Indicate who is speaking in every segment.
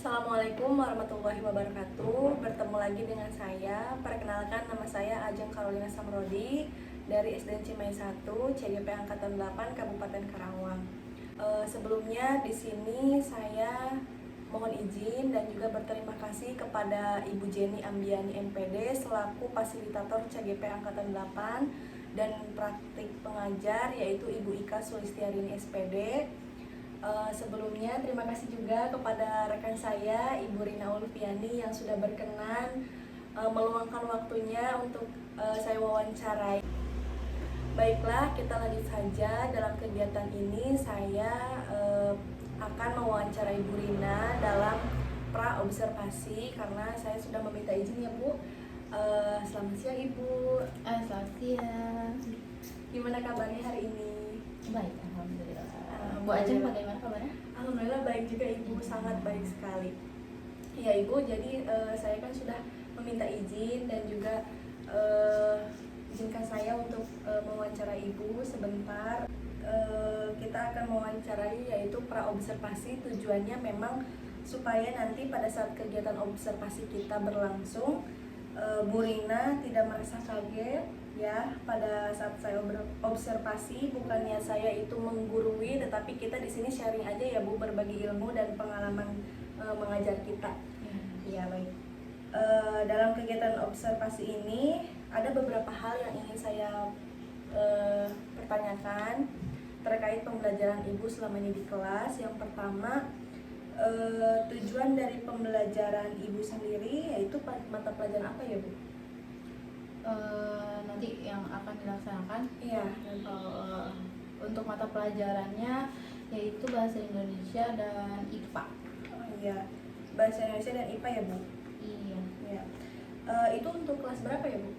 Speaker 1: Assalamualaikum warahmatullahi wabarakatuh. Bertemu lagi dengan saya. Perkenalkan, nama saya Ajeng Carolina Samrodi dari SDN Cimahi 1, CGP Angkatan 8, Kabupaten Karawang. Sebelumnya di sini saya mohon izin dan juga berterima kasih kepada Ibu Jenny Ambiani MPD selaku fasilitator CGP Angkatan 8 dan praktik pengajar, yaitu Ibu Ika Sulistiarini SPD. Sebelumnya terima kasih juga kepada rekan saya Ibu Rina Ulfiani yang sudah berkenan meluangkan waktunya untuk saya wawancarai. Baiklah, kita lanjut saja. Dalam kegiatan ini saya akan mewawancarai Ibu Rina dalam pra-observasi karena saya sudah meminta izin ya Bu. Selamat siang Ibu.
Speaker 2: Selamat siang.
Speaker 1: Gimana kabarnya hari ini?
Speaker 2: Baik, alhamdulillah. Bu Ajeng bagaimana kabarnya?
Speaker 1: Alhamdulillah baik juga Ibu, sangat baik sekali. Ya Ibu, jadi saya kan sudah meminta izin dan juga izinkan saya untuk mewawancarai Ibu sebentar. Kita akan mewawancarai yaitu pra-observasi. Tujuannya memang supaya nanti pada saat kegiatan observasi kita berlangsung, Bu Rina tidak merasa kaget ya pada saat saya observasi. Bukannya saya itu menggurui, tetapi kita di sini sharing aja ya Bu, berbagi ilmu dan pengalaman mengajar kita. Ya baik. Dalam kegiatan observasi ini ada beberapa hal yang ingin saya pertanyakan terkait pembelajaran Ibu selama ini di kelas. Yang pertama, tujuan dari pembelajaran Ibu sendiri yaitu mata pelajaran apa ya Bu?
Speaker 2: Nanti yang akan dilaksanakan.
Speaker 1: Iya.
Speaker 2: Untuk mata pelajarannya yaitu bahasa Indonesia dan IPA.
Speaker 1: Oh iya, bahasa Indonesia dan IPA ya Bu?
Speaker 2: Iya.
Speaker 1: Iya. Itu untuk kelas berapa ya Bu?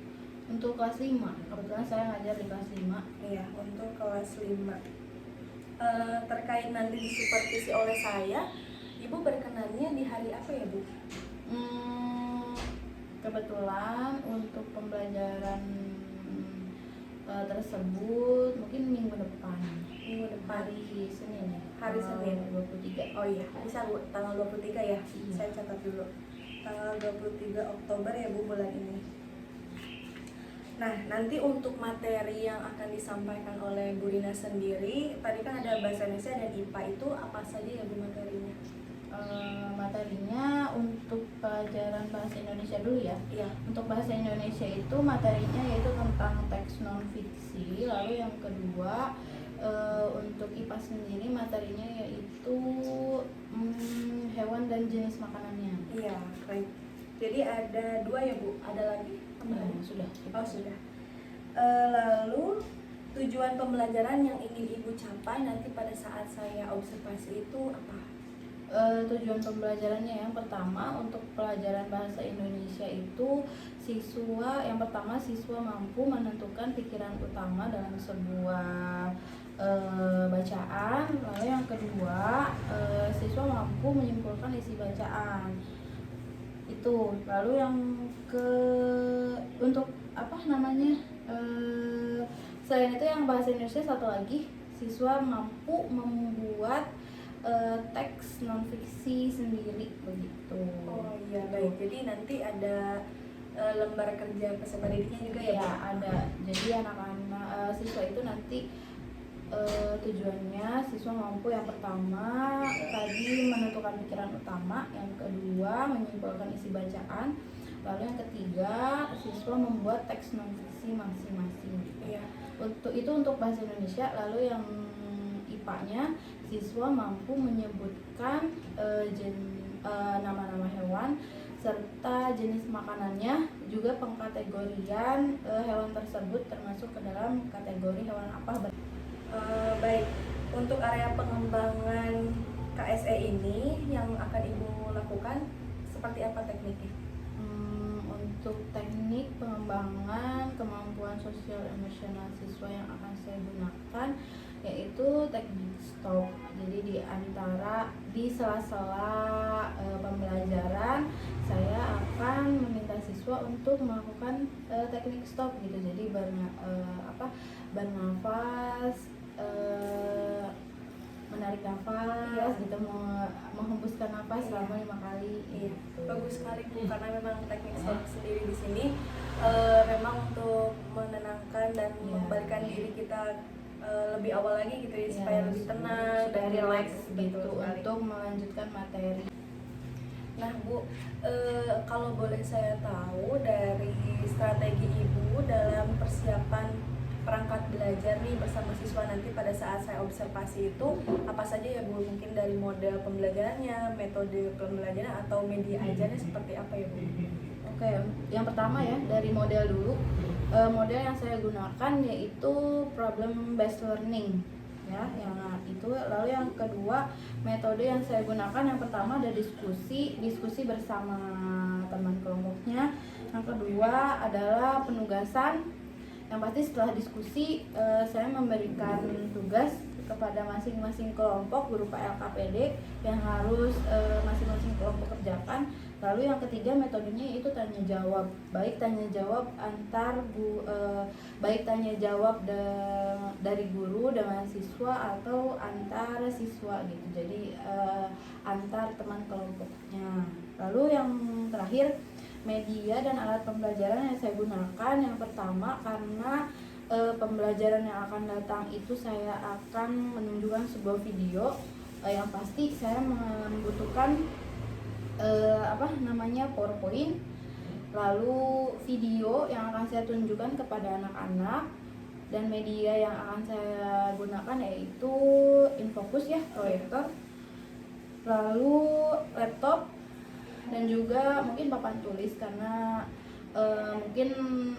Speaker 2: Untuk kelas 5. Kebetulan saya ngajar di kelas 5.
Speaker 1: Iya, untuk kelas 5. Terkait nanti disupervisi oleh saya, Ibu berkenannya di hari apa ya Bu?
Speaker 2: Kebetulan untuk pembelajaran tersebut mungkin minggu depan. Hari Senin ya?
Speaker 1: Hari Senin
Speaker 2: 23.
Speaker 1: Oh iya, bisa Bu, tanggal 23 ya?
Speaker 2: Iya.
Speaker 1: Saya catat dulu. Tanggal 23 Oktober ya Bu, bulan ini. Nah, nanti untuk materi yang akan disampaikan oleh Bu Rina sendiri, tadi kan ada bahasa Indonesia dan IPA, itu apa saja ya Bu materinya?
Speaker 2: Materinya untuk pelajaran bahasa Indonesia dulu ya.
Speaker 1: Iya.
Speaker 2: Untuk bahasa Indonesia itu materinya yaitu tentang teks non fiksi. Lalu yang kedua untuk IPA sendiri materinya yaitu hewan dan jenis makanannya.
Speaker 1: Iya, baik. Jadi ada 2 ya Bu, ada lagi?
Speaker 2: Sudah.
Speaker 1: Oh sudah. Lalu tujuan pembelajaran yang ingin Ibu capai nanti pada saat saya observasi itu apa?
Speaker 2: Tujuan pembelajarannya yang pertama untuk pelajaran bahasa Indonesia itu yang pertama siswa mampu menentukan pikiran utama dalam sebuah bacaan. Lalu yang kedua siswa mampu menyimpulkan isi bacaan itu. Lalu yang untuk selain itu yang bahasa Indonesia satu lagi, siswa mampu membuat teks non fiksi sendiri begitu.
Speaker 1: Oh iya baik. Jadi nanti ada lembar kerja peserta didiknya juga ya?
Speaker 2: Ya ada. Jadi anak-anak siswa itu nanti tujuannya siswa mampu yang pertama tadi menentukan pikiran utama, yang kedua menyimpulkan isi bacaan, lalu yang ketiga siswa membuat teks non fiksi masing-masing.
Speaker 1: Iya.
Speaker 2: Untuk bahasa Indonesia. Lalu yang IPA-nya siswa mampu menyebutkan nama-nama hewan serta jenis makanannya, juga pengkategorian hewan tersebut termasuk ke dalam kategori hewan apa.
Speaker 1: Baik, untuk area pengembangan KSE ini yang akan Ibu lakukan seperti apa tekniknya?
Speaker 2: Untuk teknik pengembangan kemampuan sosial emosional siswa yang akan saya gunakan yaitu teknik stop. Jadi di sela-sela pembelajaran saya akan meminta siswa untuk melakukan teknik stop gitu. Jadi bernafas, menarik nafas gitu, menghembus menghembuskan nafas
Speaker 1: Iya.
Speaker 2: selama 5 kali.
Speaker 1: Iya,
Speaker 2: Gitu.
Speaker 1: bagus sekali Bu, karena memang teknik sendiri di sini memang untuk menenangkan dan
Speaker 2: Iya.
Speaker 1: mengembalikan diri kita lebih awal lagi gitu ya,
Speaker 2: Iya,
Speaker 1: supaya lebih tenang dan
Speaker 2: supaya
Speaker 1: relax
Speaker 2: gitu
Speaker 1: betul sekali.
Speaker 2: untuk melanjutkan materi.
Speaker 1: Nah Bu, kalau boleh saya tahu dari strategi Ibu dalam persiapan perangkat belajar nih bersama siswa nanti pada saat saya observasi itu apa saja ya Bu? Mungkin dari model pembelajarannya, metode pembelajaran atau media ajarnya seperti apa ya Bu?
Speaker 2: Oke, yang pertama ya dari model dulu. Model yang saya gunakan yaitu problem based learning ya, yang itu. Lalu yang kedua, metode yang saya gunakan yang pertama ada diskusi bersama teman kelompoknya. Yang kedua adalah penugasan. Yang pasti setelah diskusi saya memberikan tugas kepada masing-masing kelompok berupa LKPD yang harus masing-masing kelompok kerjakan. Lalu yang ketiga metodenya itu tanya jawab, baik tanya jawab dari guru dengan siswa atau antar siswa gitu. Jadi antar teman kelompoknya. Lalu yang terakhir, media dan alat pembelajaran yang saya gunakan. Yang pertama, karena pembelajaran yang akan datang itu saya akan menunjukkan sebuah video, yang pasti saya membutuhkan PowerPoint, lalu video yang akan saya tunjukkan kepada anak-anak, dan media yang akan saya gunakan yaitu infocus ya, proyektor, lalu laptop, dan juga mungkin papan tulis karena mungkin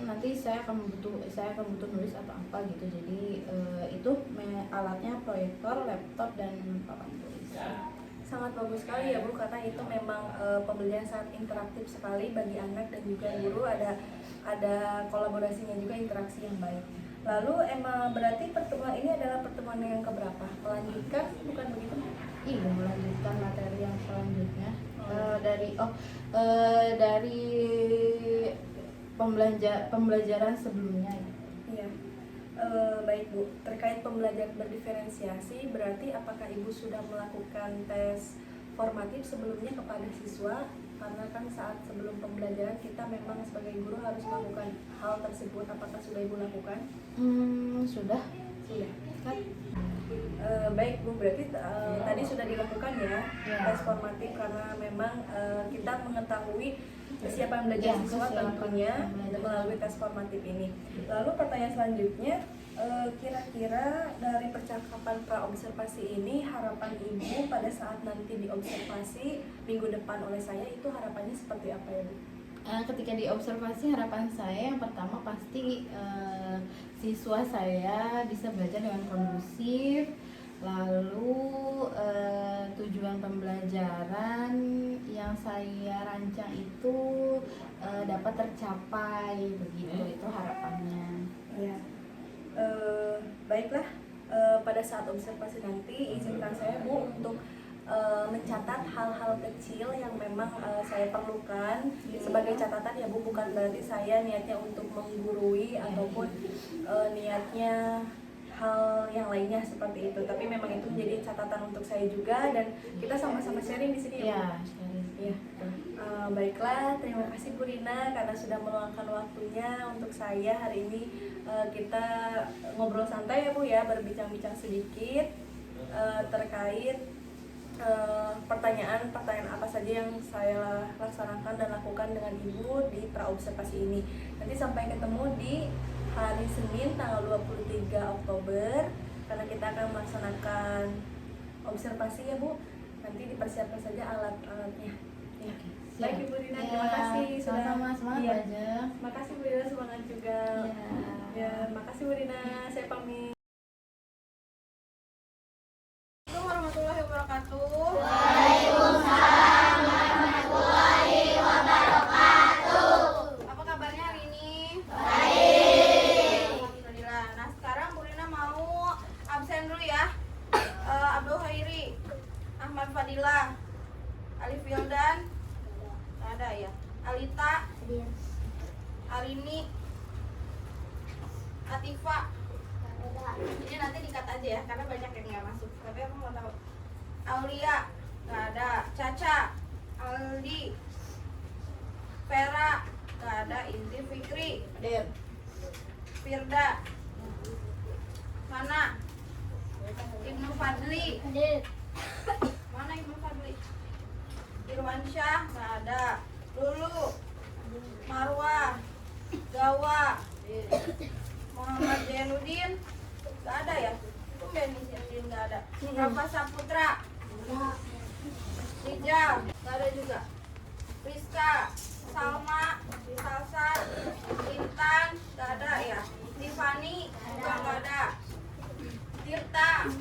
Speaker 2: nanti saya akan butuh nulis atau apa gitu. Jadi itu alatnya proyektor, laptop, dan papan tulis.
Speaker 1: Sangat bagus sekali ya Bu, karena itu memang pembelajaran sangat interaktif sekali bagi anak dan juga guru, ada kolaborasinya juga, interaksi yang baik. Lalu emang berarti pertemuan ini adalah pertemuan yang keberapa? Melanjutkan, bukan begitu?
Speaker 2: Iya, melanjutkan materi yang selanjutnya. Dari pembelajaran sebelumnya ya.
Speaker 1: Iya. Baik Bu, terkait pembelajaran berdiferensiasi, berarti apakah Ibu sudah melakukan tes formatif sebelumnya kepada siswa? Karena kan saat sebelum pembelajaran kita memang sebagai guru harus melakukan hal tersebut. Apakah sudah Ibu lakukan?
Speaker 2: Sudah.
Speaker 1: Sudah kan? Baik Bu, berarti tadi sudah dilakukan ya, tes formatif, karena memang kita mengetahui kesiapan belajar siswa tentunya melalui tes formatif ini. Lalu pertanyaan selanjutnya, kira-kira dari percakapan praobservasi ini, harapan Ibu pada saat nanti diobservasi minggu depan oleh saya itu harapannya seperti apa ya Bu?
Speaker 2: Ketika diobservasi, harapan saya yang pertama pasti siswa saya bisa belajar dengan kondusif. Lalu tujuan pembelajaran yang saya rancang itu dapat tercapai, begitu itu harapannya.
Speaker 1: Ya, baiklah, pada saat observasi nanti izinkan saya Bu untuk mencatat hal-hal kecil yang memang saya perlukan sebagai catatan ya Bu, bukan berarti saya niatnya untuk menggurui ataupun niatnya hal yang lainnya seperti itu, tapi memang itu menjadi catatan untuk saya juga, dan kita sama-sama sharing di sini ya Bu. Ya. Baiklah, terima kasih Bu Rina karena sudah meluangkan waktunya untuk saya hari ini. Kita ngobrol santai ya Bu ya, berbincang-bincang sedikit terkait pertanyaan-pertanyaan apa saja yang saya laksanakan dan lakukan dengan Ibu di praobservasi ini. Nanti sampai ketemu di hari Senin tanggal 23 Oktober, karena kita akan melaksanakan observasi ya Bu. Nanti dipersiapkan saja alat-alatnya. Ya. Baik Ibu Rina, terima kasih sudah.
Speaker 2: Semangat aja.
Speaker 1: Makasih Bu Rina, semangat juga. Ya, makasih Bu Rina, saya pamit.
Speaker 2: Assalamualaikum warahmatullahi wabarakatuh.
Speaker 3: Waalaikumsalam warahmatullahi wabarakatuh.
Speaker 2: Apa kabarnya hari ini?
Speaker 3: Baik.
Speaker 2: Alhamdulillah. Nah, sekarang Bu Rina mau absen dulu ya. Abdul Khairi, Ahmad Fadilah, Alif Wildan, nggak ada ya. Alita, Arini, Atifa. Ini nanti dikat aja ya, karena banyak yang nggak masuk. Tapi aku mau tahu. Aulia,
Speaker 4: nggak ada. Caca, Aldi, Vera, nggak ada. Inti, Fikri, Firda, mana? Ibnu Fadli, mana Ibnu Fadli? Irwansyah, nggak ada. Lulu, Marwah, Gawa, Muhammad Jainuddin, nggak ada ya? Tumben nih Jainuddin nggak ada. Rafa Saputra, Rijal, nggak ada juga. Rizka, Salma, Salsa, Intan, nggak ada ya. Tiffany juga nggak ada. Tirta,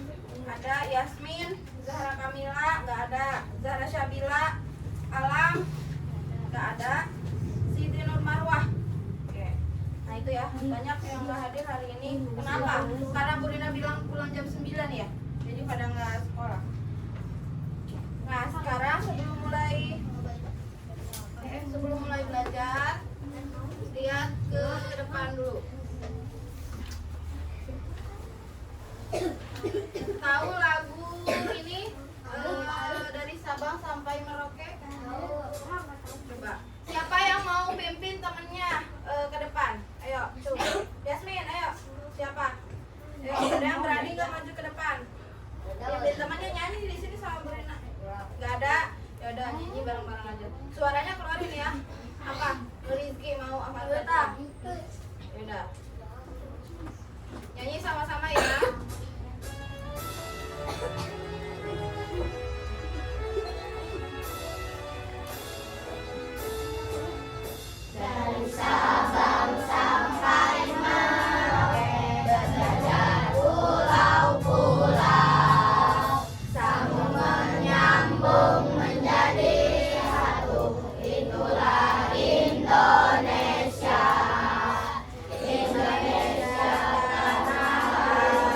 Speaker 4: ada. Yasmin, Zahra Kamila, nggak ada. Zahra Syabila, Alam, nggak ada. Siti Nur Marwah. Oke. Nah itu ya, banyak yang nggak hadir hari ini. Kenapa? Karena Bu Rina bilang pulang jam 9 ya. Jadi pada nggak sekolah. Nah sekarang sebelum mulai belajar, lihat ke depan dulu. Tahu lagu ini dari Sabang sampai Merauke? Coba. Siapa yang mau pimpin temennya ke depan? Ayo, tuh. Yasmin, ayo. Siapa? Ayo, ada yang berani nggak maju ke depan? Pimpin temannya nyanyi di sini sama Bu Rina. Nggak ada? Ya udah nyanyi bareng-bareng aja. Suaranya keluarin ya. Apa? Rizky mau apa? Ya udah. Nyanyi sama-sama ya.
Speaker 3: Dari Sabang sampai Merauke, berjajar pulau-pulau, sambung menyambung menjadi satu. Itulah Indonesia. Indonesia tanah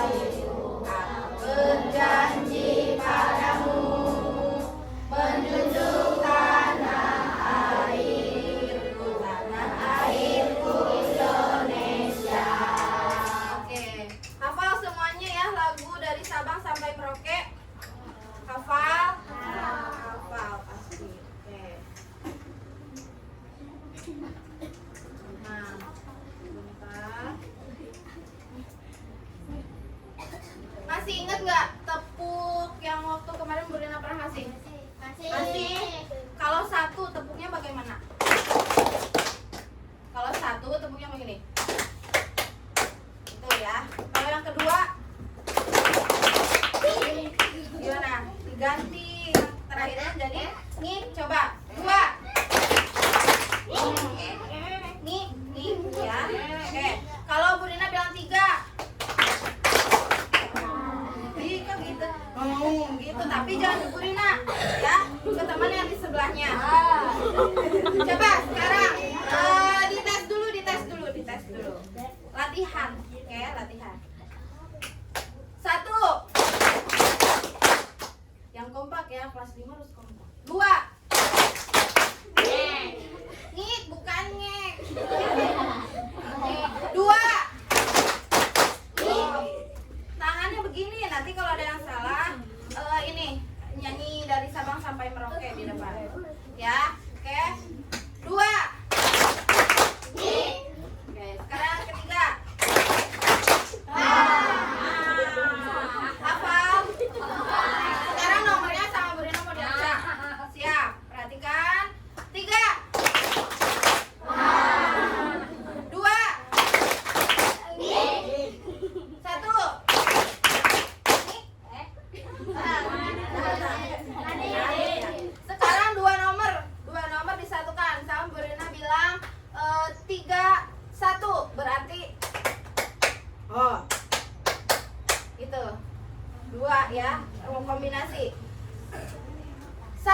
Speaker 3: airku, aku berjanji padamu, menjunjung tanah airku, tanah airku Indonesia.
Speaker 4: Oke, hafal semuanya ya lagu dari Sabang sampai Merauke. Hafal? Hafal pasti. Oke. Nah, bentar. Masih inget nggak tepuk yang waktu kemarin Bu Rina pernah ngasih? Masih. Kalau satu tepuknya bagaimana? Kalau satu tepuknya begini. Itu ya. Kalau yang kedua gimana? Diganti yang terakhirnya jadi nih, coba. Dua. Nih ya. Oke. Kalau Bu Rina bilang tiga. Kan gitu. Gitu, tapi jangan ke Bu Rina ya, ke teman yang di sebelahnya. Coba sekarang dites dulu. Latihan. Oke, latihan. Satu. Yang kompak ya, kelas 5 harus kompak. Dua. Ngik, bukan ngek. Dua. Tangannya begini, nanti kalau ada yang salah ini nyanyi dari Sabang sampai Merauke di depan. Ya, oke. Dua. Oke, sekarang ketiga. Hafal? Sekarang nomornya sama Bu Rina mau dibaca. Siap, perhatikan. Tiga. Dua. Satu. Sekarang dua nomor disatukan. Sama Bu Rina bilang 3-1 berarti gitu. Dua ya, kombinasi. 1-3.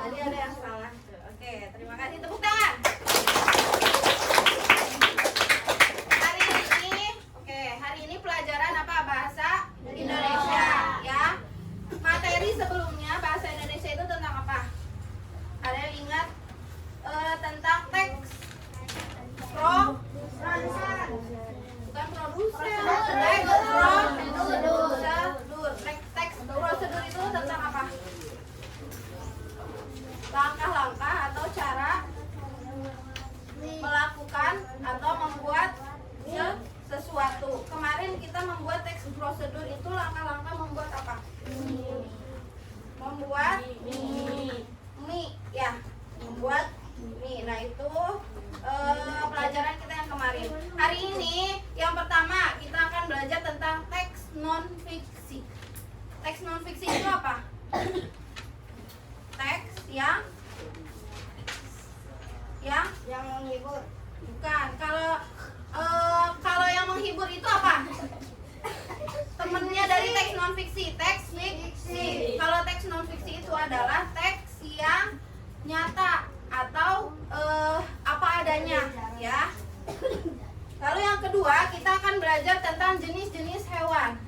Speaker 4: Tadi ada yang salah. Oke, terima kasih, tepuk tangan. Hari ini pelajaran apa? Bahasa Indonesia ya. Materi sebelumnya bahasa Indonesia itu tentang apa? Ada yang ingat tentang teks? Bukan produsen. Teks, Hari ini yang pertama kita akan belajar tentang teks non fiksi. Teks non fiksi itu apa? Teks yang
Speaker 3: menghibur.
Speaker 4: bukan. Kalau yang menghibur itu apa? Temennya dari teks non fiksi, teks fiksi. Kalau teks non fiksi itu adalah teks yang nyata atau apa adanya, ya. Lalu yang kedua kita akan belajar tentang jenis-jenis hewan.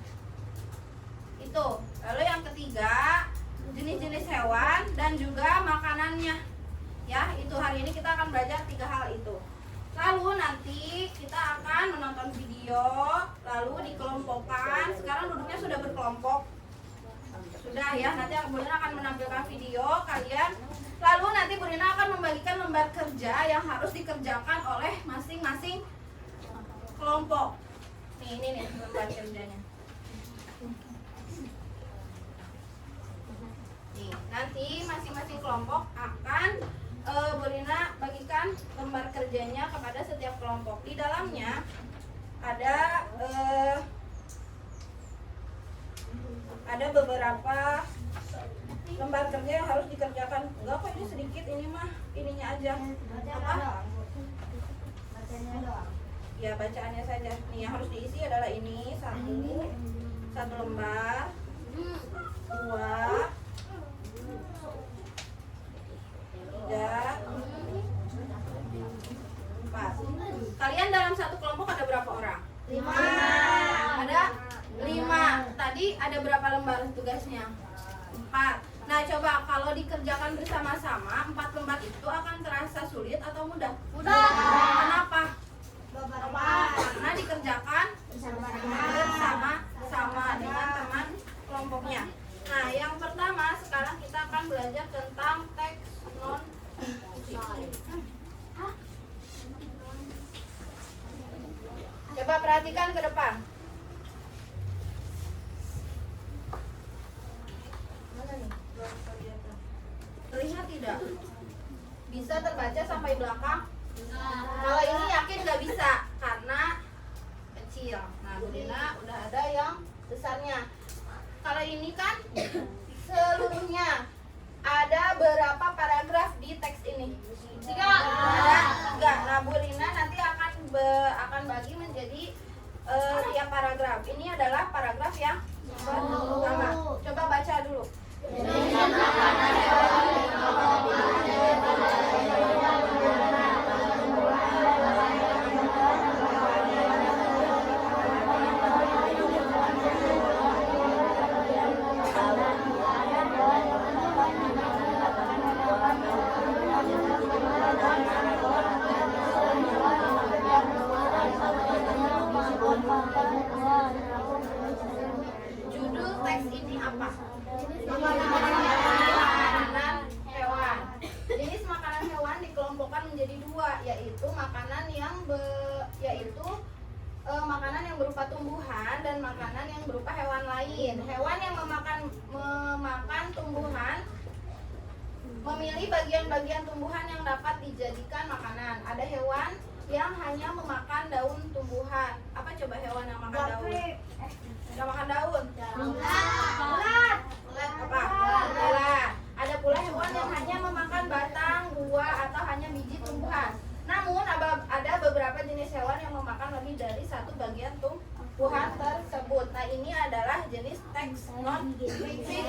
Speaker 4: Itu. Lalu yang ketiga jenis-jenis hewan dan juga makanannya. Ya, itu hari ini kita akan belajar 3 hal itu. Lalu nanti kita akan menonton video, lalu dikelompokkan. Sekarang duduknya sudah berkelompok. Sudah ya, nanti Bu Rina akan menampilkan video kalian. Lalu nanti Bu Rina akan membagikan lembar kerja yang harus dikerjakan oleh masing-masing kelompok. Ini nih lembar kerjanya. Nih, nanti masing-masing kelompok akan Bu Rina bagikan lembar kerjanya kepada setiap kelompok. Di dalamnya ada beberapa lembar kerja yang harus dikerjakan. Enggak kok, ini sedikit, ini mah ininya aja. Apa?
Speaker 3: Bacanya doang.
Speaker 4: Ya, bacaannya saja. Nih, yang harus diisi adalah ini satu lembar, 2, 3, 4. Kalian dalam satu kelompok ada berapa orang?
Speaker 3: 5.
Speaker 4: Ada 5. Tadi ada berapa lembar tugasnya? 4. Nah, coba kalau dikerjakan bersama-sama 4 lembar itu akan terasa sulit atau mudah?
Speaker 3: Mudah.
Speaker 4: Kenapa?
Speaker 3: Beberapa.
Speaker 4: Karena dikerjakan bersama-sama dengan teman kelompoknya. Nah, yang pertama sekarang kita akan belajar tentang teks non fiksi. Coba perhatikan ke depan. Mana nih? Terlihat tidak? Bisa terbaca sampai belakang? Kalau ini yakin nggak bisa karena kecil. Nah, Bu Rina udah ada yang besarnya. Kalau ini kan seluruhnya ada berapa paragraf di teks ini? 3. Ada 3. Nah, Bu Rina nanti akan bagi menjadi tiap paragraf. Ini adalah paragraf yang pertama. Coba baca dulu. Judul teks ini apa? Makanan hewan. Jenis makanan hewan dikelompokkan menjadi 2, yaitu makanan yang berupa tumbuhan dan makanan yang berupa hewan lain. Hewan yang memakan tumbuhan memilih bagian-bagian tumbuhan yang dapat dijadikan makanan. Ada hewan yang hanya memakan daun tumbuhan. Apa coba hewan yang makan daun? Yang makan daun? Ulat. Apa? Ulat. Ada pula hewan yang hanya memakan batang, buah, atau hanya biji tumbuhan. Namun ada beberapa jenis hewan yang memakan lebih dari satu bagian tumbuhan tersebut. Nah, ini adalah jenis teks non fiksi.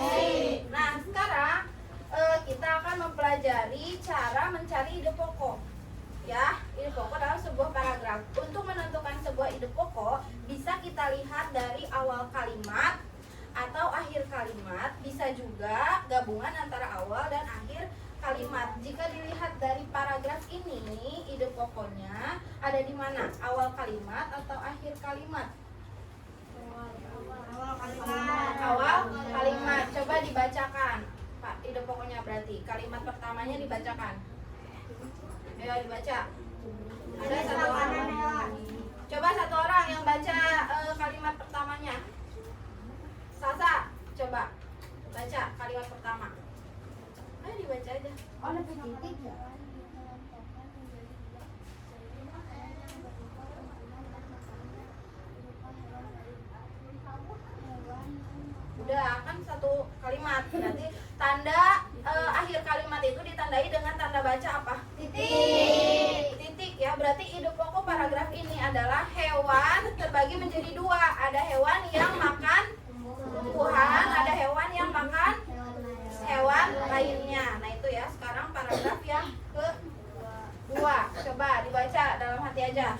Speaker 4: Nah, sekarang kita akan mempelajari cara mencari ide pokok. Ya, ide pokok dalam sebuah paragraf. Untuk menentukan sebuah ide pokok, bisa kita lihat dari awal kalimat atau akhir kalimat, bisa juga gabungan antara awal dan akhir kalimat. Jika dilihat dari paragraf ini, ide pokoknya ada di mana? Awal kalimat atau akhir kalimat? Awal kalimat. Coba dibacakan, Pak. Ide pokoknya berarti kalimat pertamanya dibacakan. Ayo dibaca. Ada satu orang. Coba satu orang yang baca kalimat pertamanya. Salsa, coba baca kalimat pertama. Ayo dibaca aja.
Speaker 3: Oh, ada titik ya?
Speaker 4: kalimat. Nanti tanda akhir kalimat itu ditandai dengan tanda baca apa? Titik. Titik ya. Berarti ide pokok paragraf ini adalah hewan terbagi menjadi dua. Ada hewan yang makan tumbuhan, ada hewan yang makan hewan lainnya. Nah itu ya. Sekarang paragraf yang kedua. Coba dibaca dalam hati aja.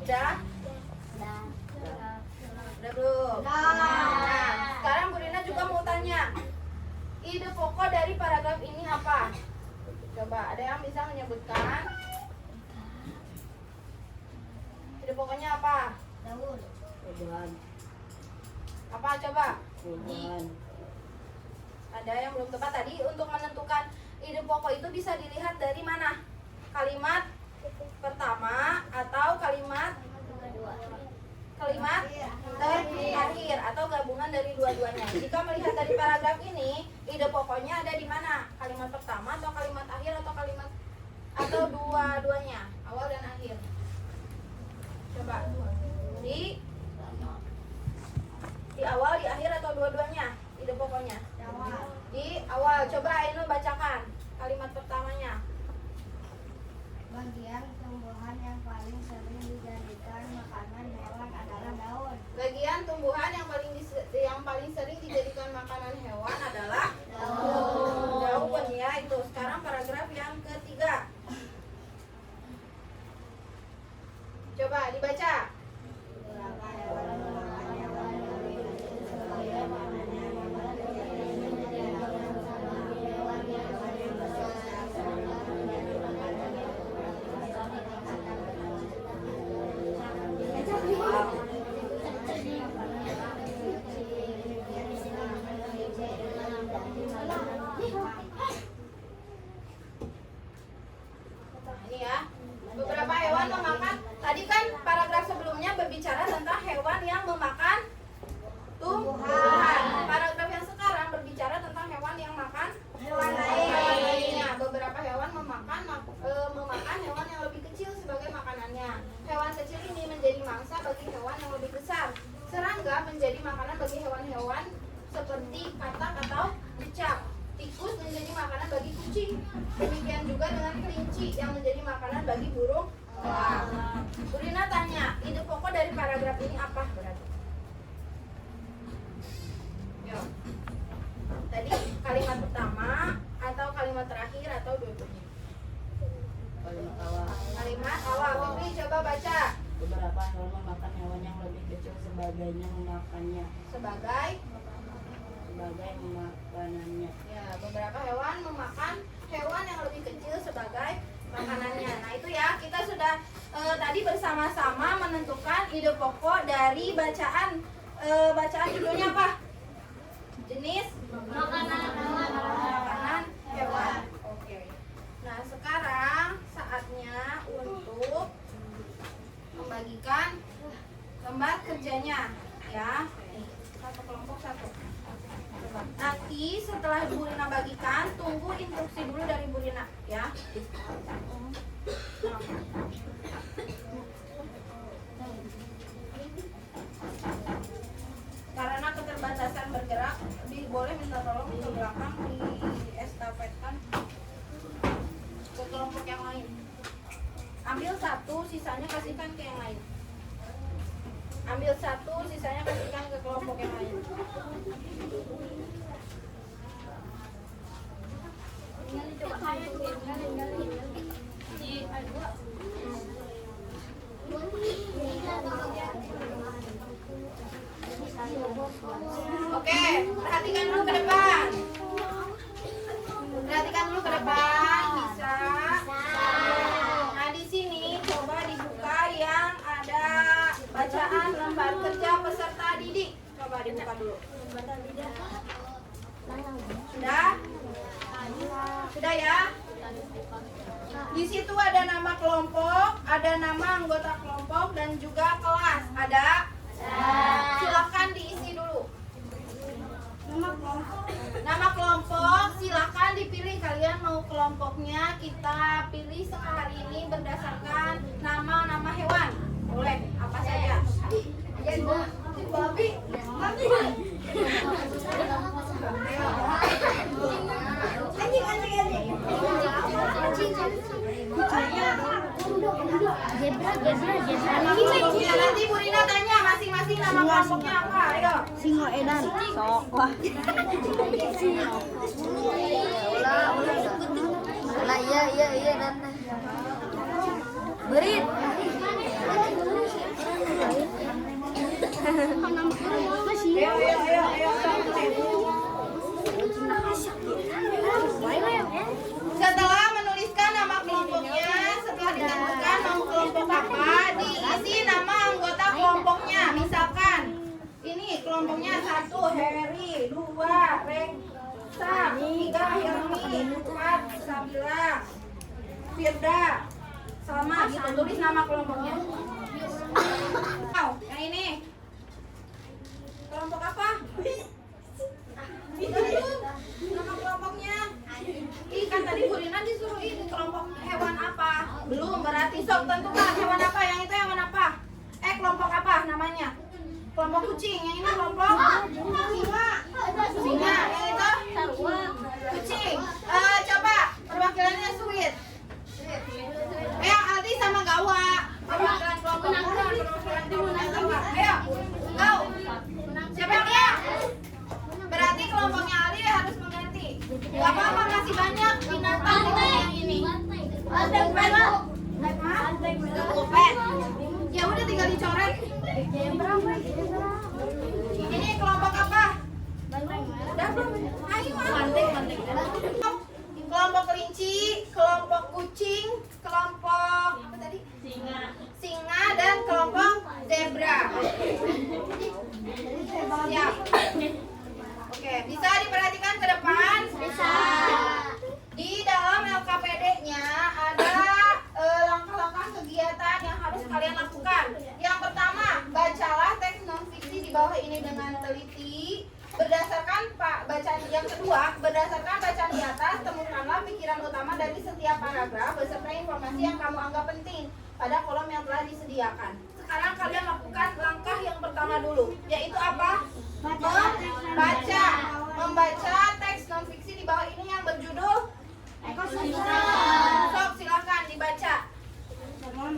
Speaker 4: Sudah? Udah belum? Nah, sekarang Bu Rina juga mau tanya. Ide pokok dari paragraf ini apa? Coba, ada yang bisa menyebutkan? Ide pokoknya apa?
Speaker 3: Daun.
Speaker 4: Apa coba? Ada yang belum tepat tadi. Untuk menentukan ide pokok itu bisa dilihat dari mana? Kalimat pertama atau kalimat terakhir atau gabungan dari dua-duanya. Jika melihat dari paragraf ini, ide pokoknya ada di mana? Kalimat pertama atau kalimat akhir atau dua-duanya, awal dan akhir. Coba di awal, di akhir atau dua-duanya ide pokoknya? Di awal. Coba Ainul bacakan kalimat pertamanya.
Speaker 3: Bagian tumbuhan yang paling sering dijadikan makanan hewan adalah daun.
Speaker 4: Bagian tumbuhan yang paling sering dijadikan makanan hewan adalah daun ya. Itu sekarang paragraf yang ketiga. Coba dibaca.
Speaker 3: Beberapa hewan memakan hewan yang lebih kecil sebagai makanannya. Hewan yang besar menjadi makanannya.
Speaker 4: Ini ya. Beberapa hewan memakan. Tadi kan paragraf sebelumnya berbicara tentang hewan yang memakan tumbuhan. Paragraf yang sekarang berbicara tentang hewan yang makan hewan lainnya. Beberapa hewan memakan hewan yang lebih kecil sebagai makanannya. Hewan kecil ini menjadi mangsa bagi hewan yang lebih besar. Serangga menjadi makanan bagi hewan-hewan seperti katak atau cicak. Tikus menjadi makanan bagi kucing. Demikian juga dengan kelinci yang menjadi makanan bagi burung elang. Bu Rina tanya, ide pokok dari paragraf ini apa berarti? Yuk. Tadi kalimat pertama atau kalimat terakhir atau dua-duanya? Kalimat awal. Fitri coba baca.
Speaker 5: Beberapa hewan memakan hewan yang lebih kecil sebagainya memakannya.
Speaker 4: Sebagai
Speaker 5: makanannya.
Speaker 4: ya, beberapa hewan memakan hewan yang lebih kecil sebagai makanannya. Nah itu ya, kita sudah tadi bersama-sama menentukan ide pokok dari bacaan judulnya apa? Jenis makanan hewan. Oke. Nah sekarang saatnya untuk membagikan lembar kerjanya ya. Satu kelompok satu. Nanti setelah Bu Rina bagikan, tunggu instruksi dulu dari Bu Rina ya. Karena keterbatasan bergerak, boleh minta tolong ke belakang di estafetkan ke kelompok yang lain. Ambil satu, sisanya kasihkan ke yang lain. Ambil satu, sisanya kasihkan ke kelompok yang lain. Oke, perhatikan dulu ke depan. Perhatikan dulu ke depan, bisa. Nah, di sini coba dibuka yang ada bacaan lembar kerja peserta didik. Coba dibuka dulu. Sudah? Sudah ya? Di situ ada nama kelompok, ada nama anggota kelompok. kelompok dan juga kelas. Ada? Silakan diisi dulu. Nama kelompok silakan dipilih. Kalian mau kelompoknya kita pilih sekali ini berdasarkan nama hewan. Boleh apa saja? Babi. Nanti Bu Rina tanya masing-masing nama kelompoknya apa. Ayo.
Speaker 3: Singo edan. Sok wah. Lah iya dan. Berit.
Speaker 4: Setelah menuliskan nama kelompoknya, setelah ditentukan mau kelompok apa, diisi nama anggota kelompoknya. Misalkan ini kelompoknya 1 Heri, 2 Reksa, 3 Hilmi, 4 Sabila, Firda, Salma gitu. Tulis nama kelompoknya. Yang ini kelompok apa? Itu nama kelompoknya. Kan tadi Bu Rina disuruh ini kelompok hewan apa? Belum, berarti sok tentukan hewan apa, yang itu hewan apa? Kelompok apa namanya? Kelompok kucing, yang ini kelompok singa, yang itu kucing. Coba perwakilannya sweet. Aldi sama Gawa. Perwakilan kelompok perwakilan kelompok Gawa. Ayo, go. Siapa yang dia? Berarti kelompoknya Aldi harus mengganti. Gak apa-apa, masih banyak binatang yang ini. Ya udah tinggal dicoret. Ini kelompok apa? Udah belum? Ayo. Kelompok kelinci, kelompok kucing, kelompok apa tadi? Singa dan kelompok zebra. Siap. Oke, bisa diperhatikan ke depan? Bisa. Di dalam LKPD-nya ada langkah-langkah kegiatan yang harus kalian lakukan. Yang pertama, bacalah teks non-fiksi di bawah ini dengan teliti. Berdasarkan bacaan yang kedua, berdasarkan bacaan di atas, temukanlah pikiran utama dari setiap paragraf beserta informasi yang kamu anggap penting pada kolom yang telah disediakan. Sekarang kalian lakukan langkah yang pertama dulu, yaitu apa? Membaca teks non-fiksi di bawah ini yang berjudul ekosistem. Sok, silakan dibaca. Ayo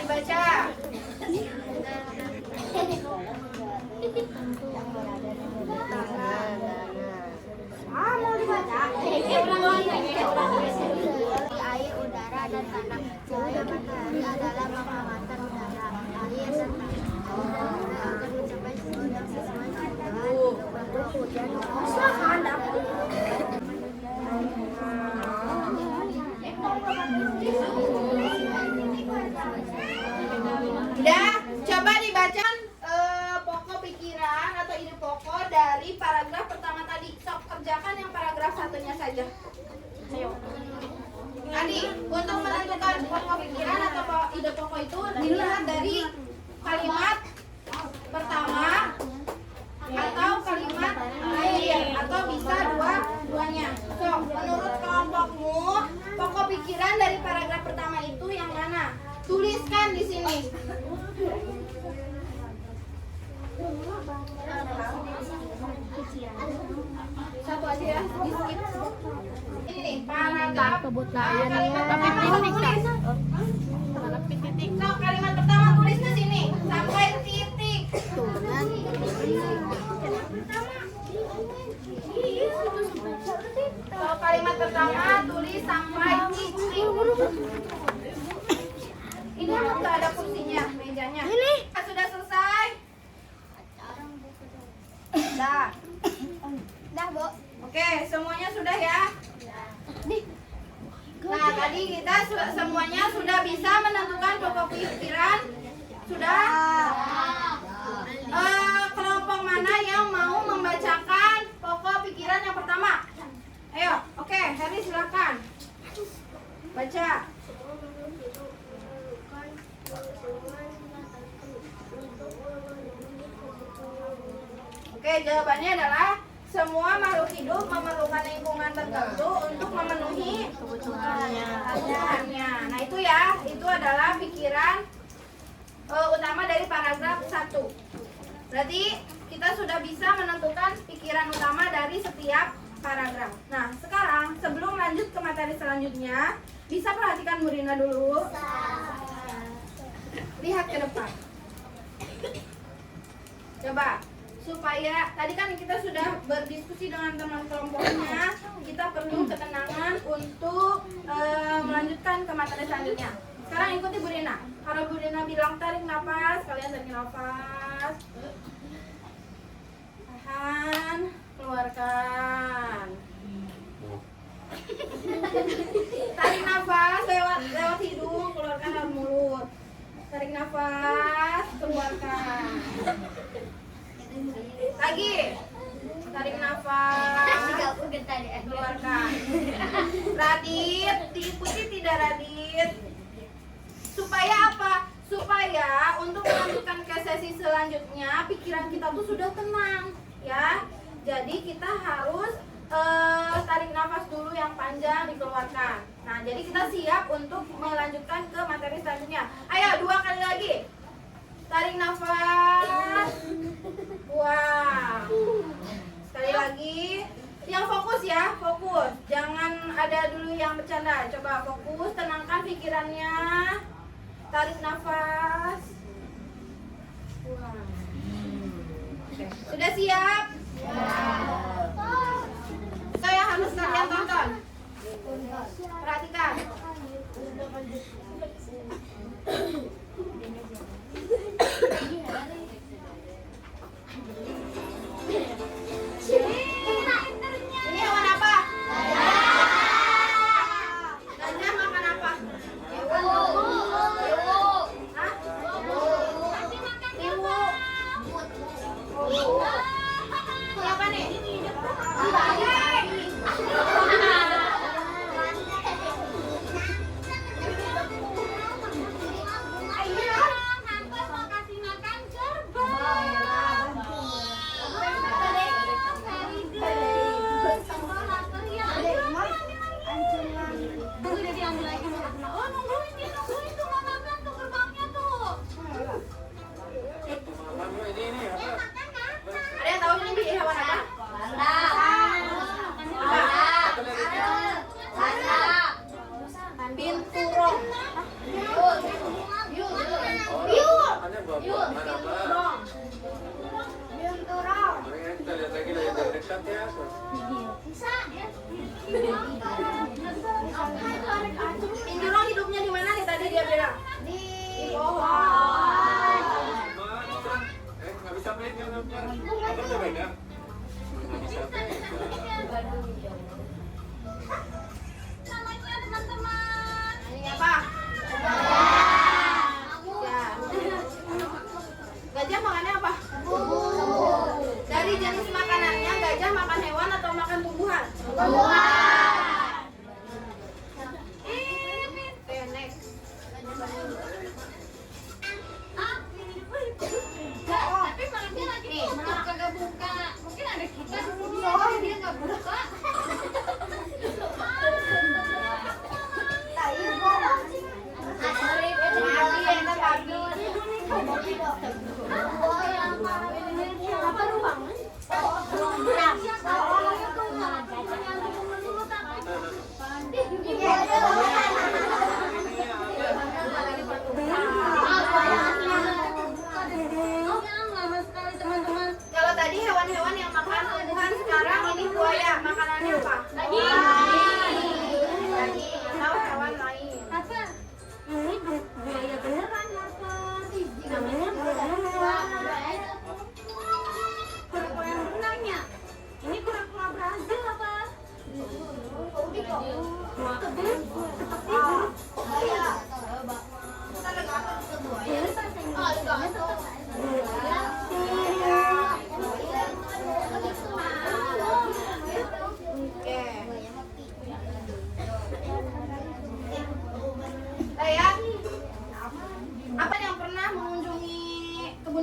Speaker 4: dibaca.
Speaker 3: Mau dibaca? Air, udara, dan tanah. Cahaya matahari adalah pengamatan udara, air, dan tanah. Agar mencapai suhu yang sesuai dengan bentuk hujan.
Speaker 4: Udah, coba dibaca pokok pikiran atau ide pokok dari paragraf pertama tadi. Sok, kerjakan yang paragraf satunya saja. Ayo. Tadi, untuk menentukan pokok pikiran atau ide pokok itu dilihat dari kalimat pertama atau kalimat akhir, atau bisa dua-duanya. So, menurut kelompokmu, pokok pikiran dari paragraf pertama itu yang mana? Tuliskan di sini. Satu aja ya, di skip. Ini nih, paragraf. So, kalimat pertama tulis di sini sampai titik. So, kalimat pertama tulis sampai titik. Ini nggak ada kursinya, mejanya. Ini sudah selesai. Dah, Bu. Oke, semuanya sudah ya. Nah, tadi kita semuanya sudah bisa menentukan pokok pikiran. Sudah? Kelompok mana yang mau membacakan pokok pikiran yang pertama? Baca.
Speaker 3: Semua makhluk hidup memerlukan lingkungan tertentu untuk memenuhi kebutuhannya.
Speaker 4: Oke, jawabannya adalah semua makhluk hidup memerlukan lingkungan tertentu untuk memenuhi kebutuhannya. Nah, itu adalah pikiran utama dari paragraf 1. Berarti kita sudah bisa menentukan pikiran utama dari setiap paragraf. Nah, sekarang sebelum lanjut ke materi selanjutnya, bisa perhatikan Bu Rina dulu. Lihat ke depan. Coba, supaya tadi kan kita sudah berdiskusi dengan teman kelompoknya, kita perlu ketenangan untuk melanjutkan ke materi selanjutnya. Sekarang ikuti Bu Rina. Kalau Bu Rina bilang tarik nafas, kalian tarik nafas. Tahan, keluarkan. Tarik nafas lewat hidung, keluarkan lewat mulut. Tarik nafas, keluarkan. Lagi. Tarik nafas, keluarkan. Radit, diikuti tidak Radit? Supaya apa? Supaya untuk melanjutkan ke sesi selanjutnya pikiran kita tuh sudah tenang, ya. Jadi kita harus tarik nafas dulu yang panjang, dikeluarkan. Nah, jadi kita siap untuk melanjutkan ke materi selanjutnya. Ayo, 2 kali lagi. Tarik nafas, buang. Sekali lagi. Yang fokus ya, fokus. Jangan ada dulu yang bercanda. Coba fokus, tenangkan pikirannya. Tarik nafas, buang. Oke. Sudah siap? Saya harus kalian tonton. Perhatikan. Ini hewan apa? Gajah makan apa? Hah? Tiwu. Siapa nih? Ada yang tahu ini hewan apa? Binturong. Binturong.
Speaker 6: Kita lihat lagi dari dekat ya.
Speaker 4: Binturong hidupnya di mana nih tadi dia bilang? Di pohon.
Speaker 6: Nggak bisa main kan? Apa bisa main ya? Nggak bisa main.
Speaker 4: Ini apa? Ya. Gajah makannya apa? Dari jenis makanannya, gajah makan hewan atau makan tumbuhan? Next.
Speaker 3: Tapi malamnya lagi kagak buka. Mungkin ada kita di sini ya, dia nggak buka.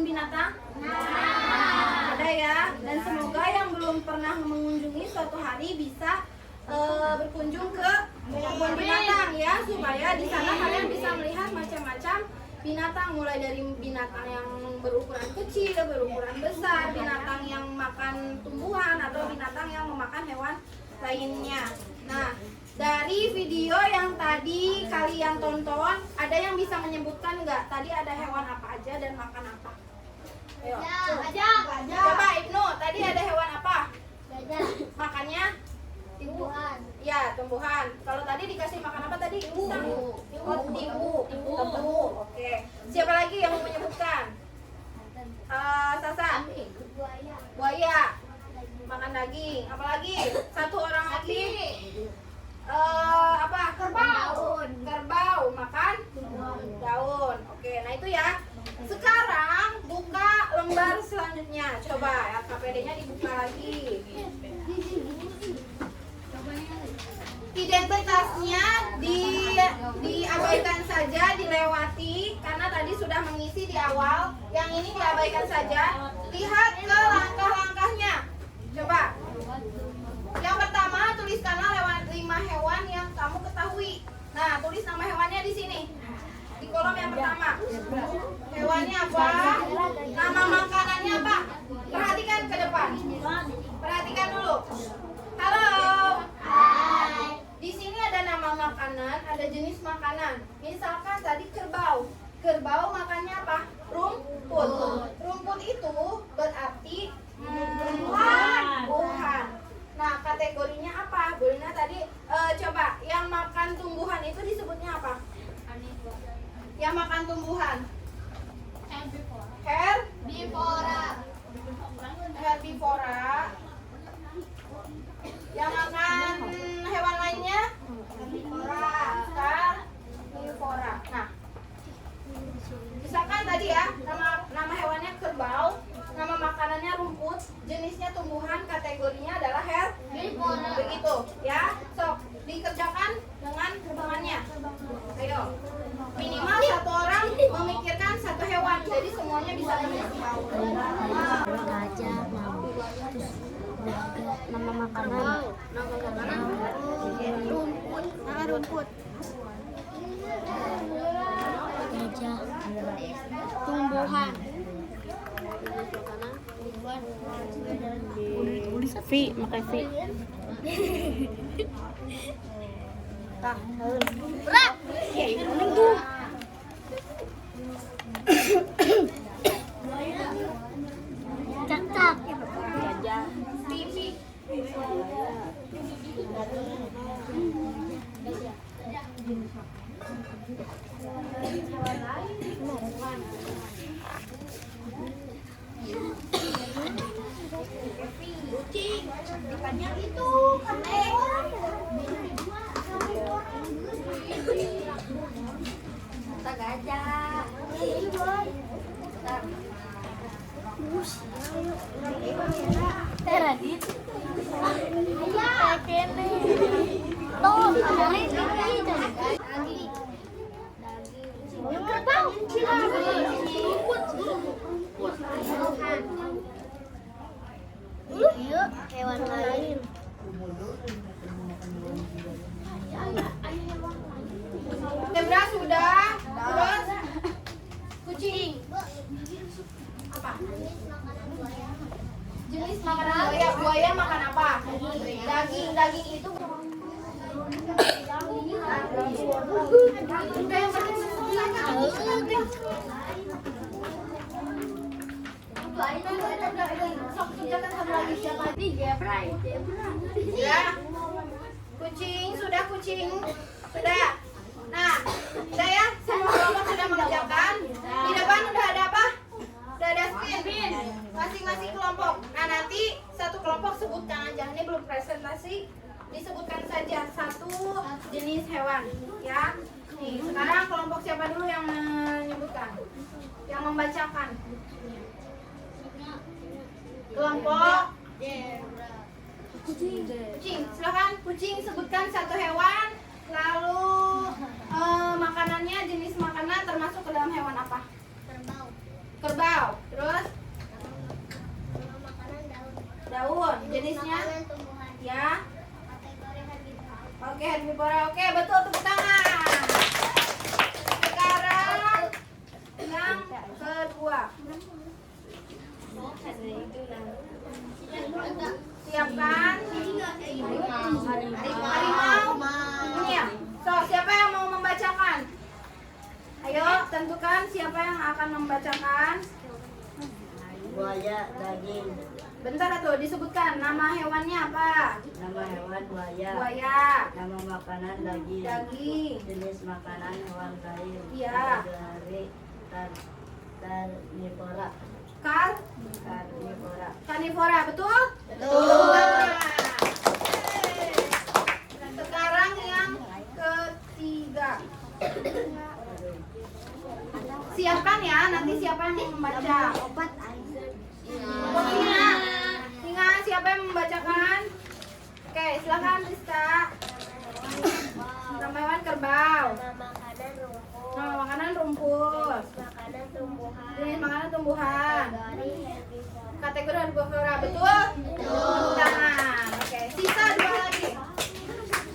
Speaker 4: binatang? Nah, ada ya. Dan semoga yang belum pernah mengunjungi suatu hari bisa berkunjung ke kebun binatang ya, supaya di sana kalian bisa melihat macam-macam binatang, mulai dari binatang yang berukuran kecil, berukuran besar, binatang yang makan tumbuhan atau binatang yang memakan hewan lainnya. Nah, dari video yang tadi kalian tonton, ada yang bisa menyebutkan nggak? Tadi ada hewan apa aja dan makan apa? Ayo. Coba Ibnu, tadi ada hewan apa? Makannya?
Speaker 3: Tumbuhan.
Speaker 4: Ya, tumbuhan. Kalau tadi dikasih makan apa tadi? Timu. Timu. Oke. Siapa lagi yang mau menyebutkan? Sasa. Buaya. Makan daging. Apalagi? Satu orang lagi. Apa? Kerbau makan daun. Oke, nah itu ya. Sekarang buka lembar selanjutnya. Coba ya, KPD-nya dibuka lagi. Identitasnya diabaikan saja, dilewati karena tadi sudah mengisi di awal. Yang ini diabaikan saja. Lihat ke langkah-langkahnya. Coba. Yang pertama, tuliskanlah lewat 5 hewan yang kamu ketahui. Nah, tulis nama hewannya di sini. Di kolom yang pertama. Hewannya apa? Nama makanannya apa? Perhatikan ke depan. Perhatikan dulu. Halo. Di sini ada nama makanan, ada jenis makanan. Misalkan tadi kerbau. Kerbau makannya apa? Rumput. Rumput itu berarti tumbuhan. Nah, kategorinya apa? Bolehnya tadi coba yang makan tumbuhan itu disebutnya apa? Yang makan tumbuhan. Herbivora. Yang makan hewan lainnya? Karnivora. Nah, misalkan tadi ya, nama hewannya kerbau, nama makanannya rumput, jenisnya tumbuhan, kategorinya adalah herbivora. Begitu ya. Sok dikerjakan dengan temannya. Ayo. Minimal satu orang memikirkan satu hewan, jadi semuanya bisa tahu.
Speaker 3: Gajah, nama makanan, rumput, gajah, tumbuhan,
Speaker 5: V, makai V.
Speaker 3: cacak,
Speaker 4: Kucing, ikannya itu kita gajah.
Speaker 3: teradit, tuh, kerbau, hewan lain.
Speaker 4: Zebra sudah. Terus kucing. Apa? Jenis makanan buaya. Buaya makan apa? Daging. Daging itu ya. Kucing sudah. Nah, sudah ya. Semua kelompok sudah mengerjakan. Di depan udah ada apa? Udah ada spin. Masing-masing kelompok. Nah, nanti satu kelompok sebutkan aja. Ini belum presentasi. Disebutkan saja satu jenis hewan, ya. Nih, sekarang kelompok siapa dulu yang menyebutkan? Yang membacakan? Kelompok kucing. Silakan kucing sebutkan satu hewan, lalu makanannya, jenis makanan termasuk ke dalam hewan apa? Kerbau. Terus
Speaker 3: Nama makanan daun.
Speaker 4: daun. Jenisnya
Speaker 3: Makanan tumbuhan.
Speaker 4: ya.
Speaker 3: Kategori herbivora.
Speaker 4: Oke, herbivora. Oke, betul, tepuk tangan. Sekarang yang kedua. Siapkan. Harimau. Ini ya. So, siapa yang mau membacakan? Ayo, tentukan siapa yang akan membacakan.
Speaker 5: Buaya daging.
Speaker 4: Bentar tuh, disebutkan nama hewannya apa?
Speaker 5: Nama hewan buaya.
Speaker 4: Buaya.
Speaker 5: Nama makanan daging.
Speaker 4: Daging.
Speaker 5: Jenis makanan hewan lain.
Speaker 4: Iya.
Speaker 5: Kategori karnivora.
Speaker 4: Karnivora, betul? Betul. Sekarang yang ketiga. Siapkan ya, nanti siapa yang mau membaca?
Speaker 3: Obat air.
Speaker 4: Singa, siapa yang membacakan? Oke, silakan Rizka. Nama hewan kerbau.
Speaker 3: Nama makanan rumput.
Speaker 4: Nama makanan rumput.
Speaker 3: Makanan tumbuhan.
Speaker 4: Jenis makanan tumbuhan.
Speaker 3: Kategori herbivora.
Speaker 4: Kategori herbivora, betul? Betul. Tangan. Oke, sisa 2 lagi.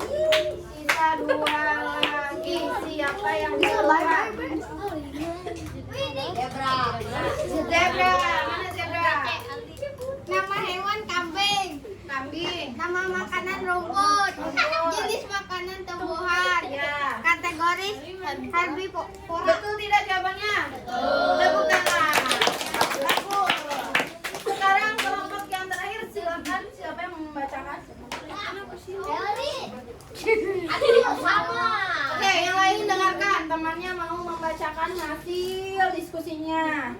Speaker 4: Sisa 2 lagi. Siapa yang duluan? Zebra. Mana zebra?
Speaker 3: Nama hewan kambing.
Speaker 4: Kambing.
Speaker 3: Nama makanan rumput.
Speaker 4: Rumput.
Speaker 3: Jenis makanan tumbuhan.
Speaker 4: Ya.
Speaker 3: Kategori herbivora.
Speaker 4: Betul tidak jawabannya? Tepuk tangan. Bagus. Sekarang kelompok yang terakhir, silakan siapa yang membacakan?
Speaker 3: Sama.
Speaker 4: Oke, yang lain dengarkan. Temannya mau membacakan hasil diskusinya.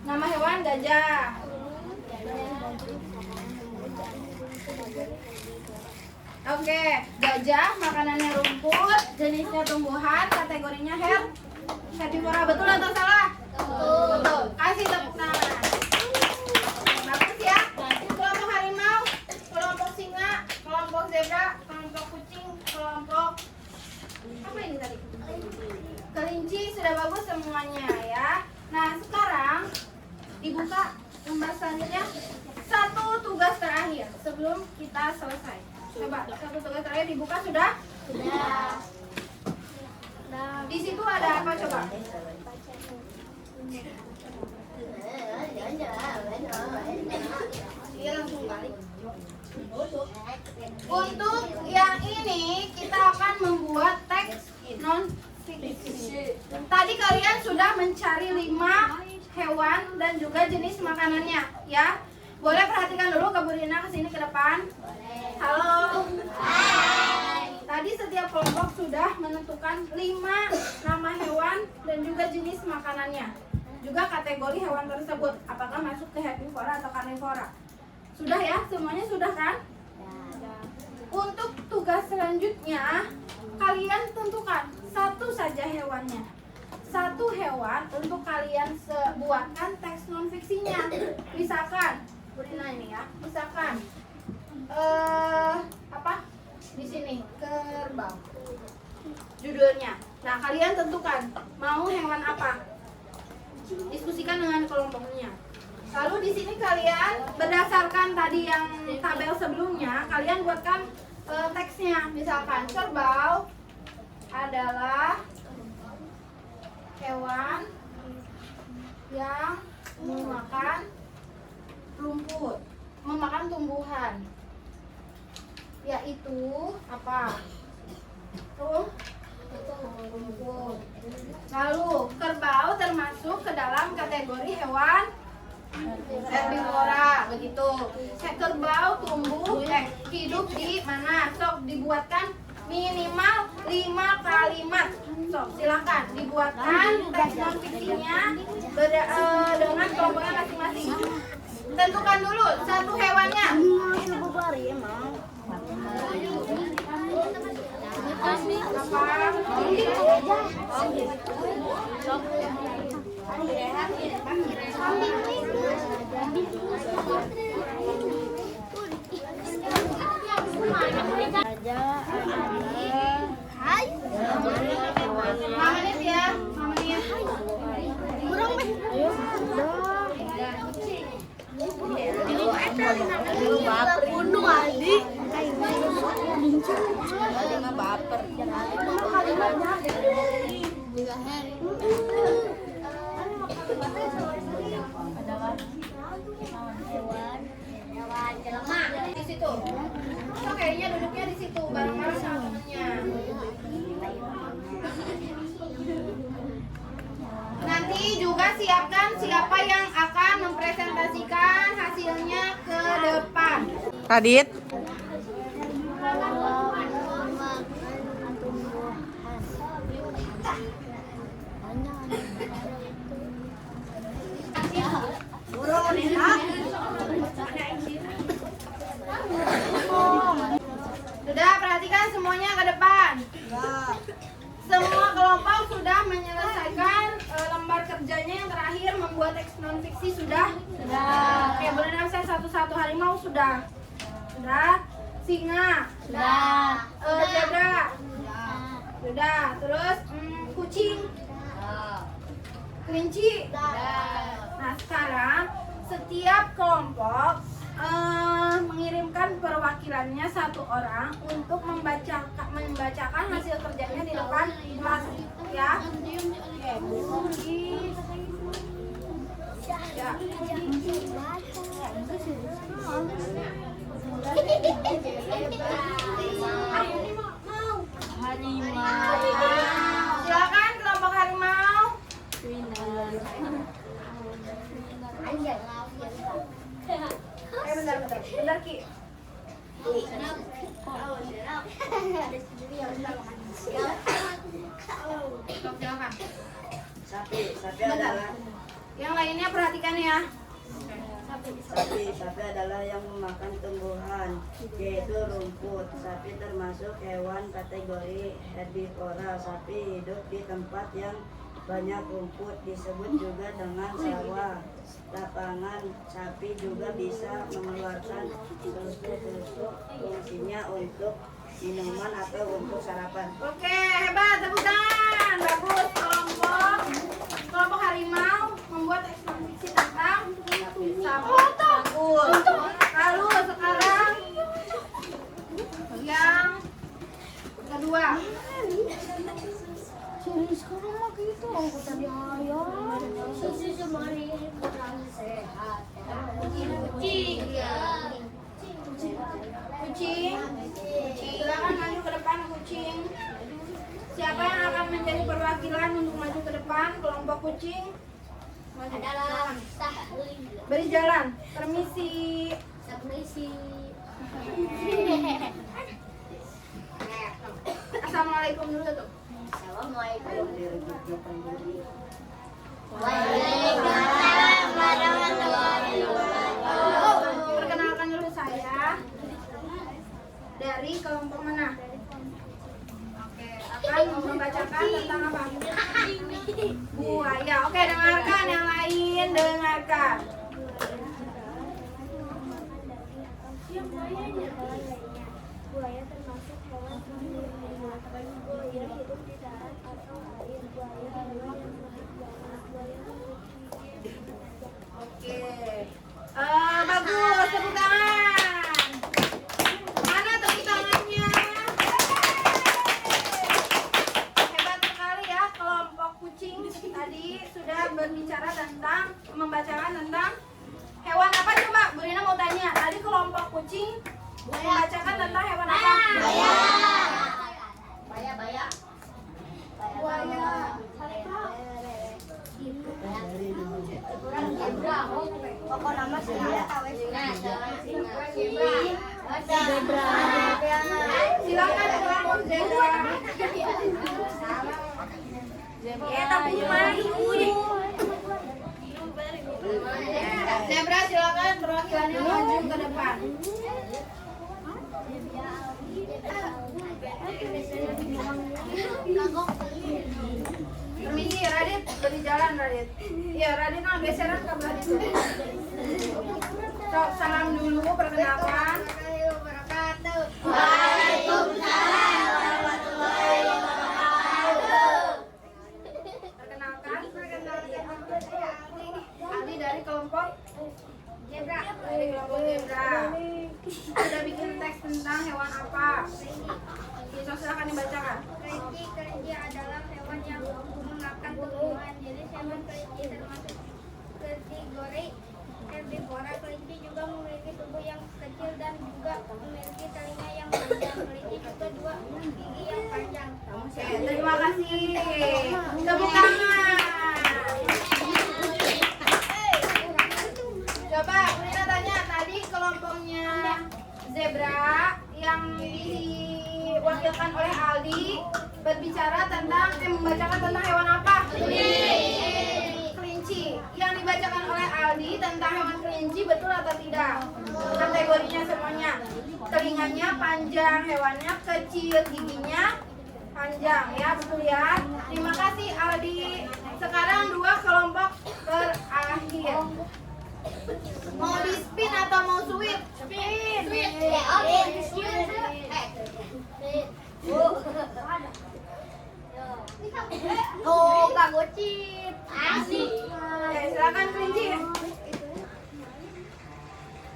Speaker 4: Nama hewan gajah. Oke, gajah makanannya rumput, jenisnya tumbuhan, kategorinya herbivora. Betul atau salah? Betul. Kasih tepuk tangan. Bagus ya. Kelompok harimau, kelompok singa, kelompok zebra, kelompok kucing, kelompok apa ini tadi? Kelinci sudah bagus semuanya ya. Nah, sekarang dibuka lembar selanjutnya. Satu tugas terakhir sebelum kita selesai. Coba satu tugas terakhir dibuka sudah?
Speaker 3: Sudah.
Speaker 4: Di situ ada apa coba? Iya langsung balik. Untuk yang ini kita akan membuat teks non fiksi. Tadi kalian sudah mencari 5 hewan dan juga jenis makanannya, ya. Boleh perhatikan dulu Kak Burina kesini ke depan. Halo. Tadi setiap kelompok sudah menentukan 5 nama hewan dan juga jenis makanannya. Juga kategori hewan tersebut, apakah masuk ke herbivora atau karnivora. Sudah ya? Semuanya sudah kan? Untuk tugas selanjutnya, kalian tentukan satu saja hewannya. Satu hewan untuk kalian buatkan teks non fiksinya. Misalkan, Burina ini ya, misalkan apa? Di sini kerbau. Judulnya. Nah, kalian tentukan mau hewan apa? Diskusikan dengan kelompoknya. Lalu di sini kalian berdasarkan tadi yang tabel sebelumnya, kalian buatkan teksnya. Misalkan kerbau adalah hewan yang memakan rumput, memakan tumbuhan, yaitu apa? Rumput. Lalu kerbau termasuk ke dalam kategori hewan herbivora, begitu. Kerbau hidup di mana? Sok dibuatkan minimal 5 kalimat. Sok silakan dibuatkan teks non fiksinya dengan kelompoknya masing-masing. Tentukan dulu satu hewannya. Mama menit ya, Mama menit.
Speaker 3: Hewan jelema.
Speaker 4: Di situ. So kayaknya duduknya di situ bareng-bareng sama temennya. Nanti juga siapkan siapa yang akan mempresentasikan hasilnya ke depan.
Speaker 1: Radit.
Speaker 4: Sudah, perhatikan semuanya ke depan. Semua kelompok sudah menyelesaikan lembar kerjanya yang terakhir membuat teks non fiksi sudah? Sudah. Oke, boleh nama saya satu-satu. Harimau sudah? Sudah. Singa?
Speaker 3: Sudah.
Speaker 4: Zebra? Sudah. Terus kucing? Kelinci? Nah, sekarang setiap kelompok mengirimkan perwakilannya satu orang untuk membacakan hasil kerjanya di depan kelas, ya. Ya. Silakan kelompok harimau. Bentar Ki. Silakan.
Speaker 5: Sapi adalah
Speaker 4: Yang lainnya perhatikan ya.
Speaker 5: sapi adalah yang memakan tumbuhan, yaitu rumput. Sapi termasuk hewan kategori herbivora. Sapi hidup di tempat yang banyak rumput, disebut juga dengan sawah. Lapangan sapi juga bisa mengeluarkan susu. Fungsinya untuk minuman atau untuk sarapan.
Speaker 4: Oke, hebat, tepuk tangan. Bagus, kelompok harimau membuat eksposisi tentang sapi. Bagus. Lalu sekarang yang kedua.
Speaker 3: Sekarang mah gitu, aku tadi ayam. Susu semari kurang sehat.
Speaker 4: Kucing. Kucing. Silakan maju ke depan kucing. Siapa yang akan menjadi perwakilan untuk maju ke depan kelompok kucing? Maju.
Speaker 3: Adalah
Speaker 4: Beri jalan. Permisi.
Speaker 3: Permisi.
Speaker 4: Assalamualaikum dulu tuh.
Speaker 3: Assalamualaikum.
Speaker 4: Waalaikumsalam warahmatullahi wabarakatuh. Perkenalkan dulu saya dari kelompok mana? Oke, akan membacakan tentang apa? Buaya. Oke, dengarkan yang lain, dengarkan.
Speaker 3: Buaya termasuk hewan buaya hidup di darat atau air. Buaya adalah yang mahir buaya.
Speaker 4: Oke. Bagus, tepuk tangan. Mana tepuk tangannya? Hebat sekali ya kelompok kucing tadi sudah berbicara tentang membacakan tentang hewan apa coba? Bu Rina mau tanya. Tadi kelompok kucing membacakan tentang hewan apa?
Speaker 3: Buaya. Pokok nama zebra.
Speaker 4: Silakan kelompok zebra. Tapi gimana ibu? Zebra silakan perwakilannya maju ke depan. Permisi Radit, beri jalan Radit. Iya Radit, nah geseran ke belah itu. Sok salam dulu, perkenalkan.
Speaker 3: Waalaikumsalam warahmatullahi wabarakatuh.
Speaker 4: Perkenalkan. Ali dari kelompok zebra. Dari kelompok zebra. Sudah bikin teks tentang hewan apa? Bisa silakan dibacakan.
Speaker 3: Kelinci adalah hewan yang memakan tumbuhan. Jadi hewan kelinci termasuk kategori Para kelinci juga memiliki tubuh yang kecil dan juga memiliki telinga yang panjang. Kelinci juga dua gigi yang panjang.
Speaker 4: Oke, terima kasih. Tepuk tangan. Coba kita tanya tadi kelompoknya zebra yang diwakilkan oleh Aldi berbicara tentang membacakan tentang hewan apa? Kelinci. Yang dibacakan oleh Aldi tentang hewan kelinci betul atau tidak? Kategorinya semuanya. Telinganya panjang, hewannya kecil, giginya panjang, ya betul ya. Terima kasih Aldi. Sekarang dua kelompok terakhir. Mau di spin atau mau sweet? Spin.
Speaker 3: Oh, Kak Gocip. Asik.
Speaker 4: Oke, silakan kelinci.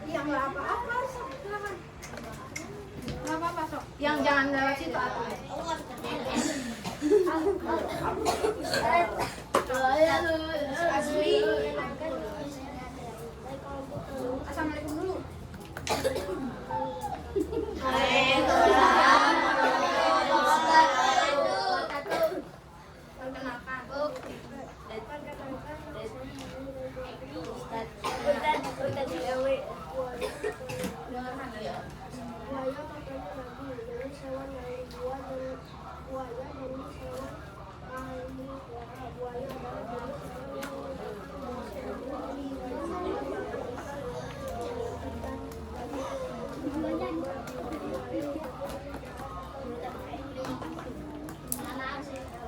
Speaker 4: Yang nggak apa-apa, sok silakan. Nggak apa-apa sok. Yang jangan lewat situ atuh. Asli. Assalamualaikum dulu. Perkenalkan.
Speaker 3: Buaya katanya lagi dari hewan dari buaya dan buaya jenis hewan ahli buaya adalah jenis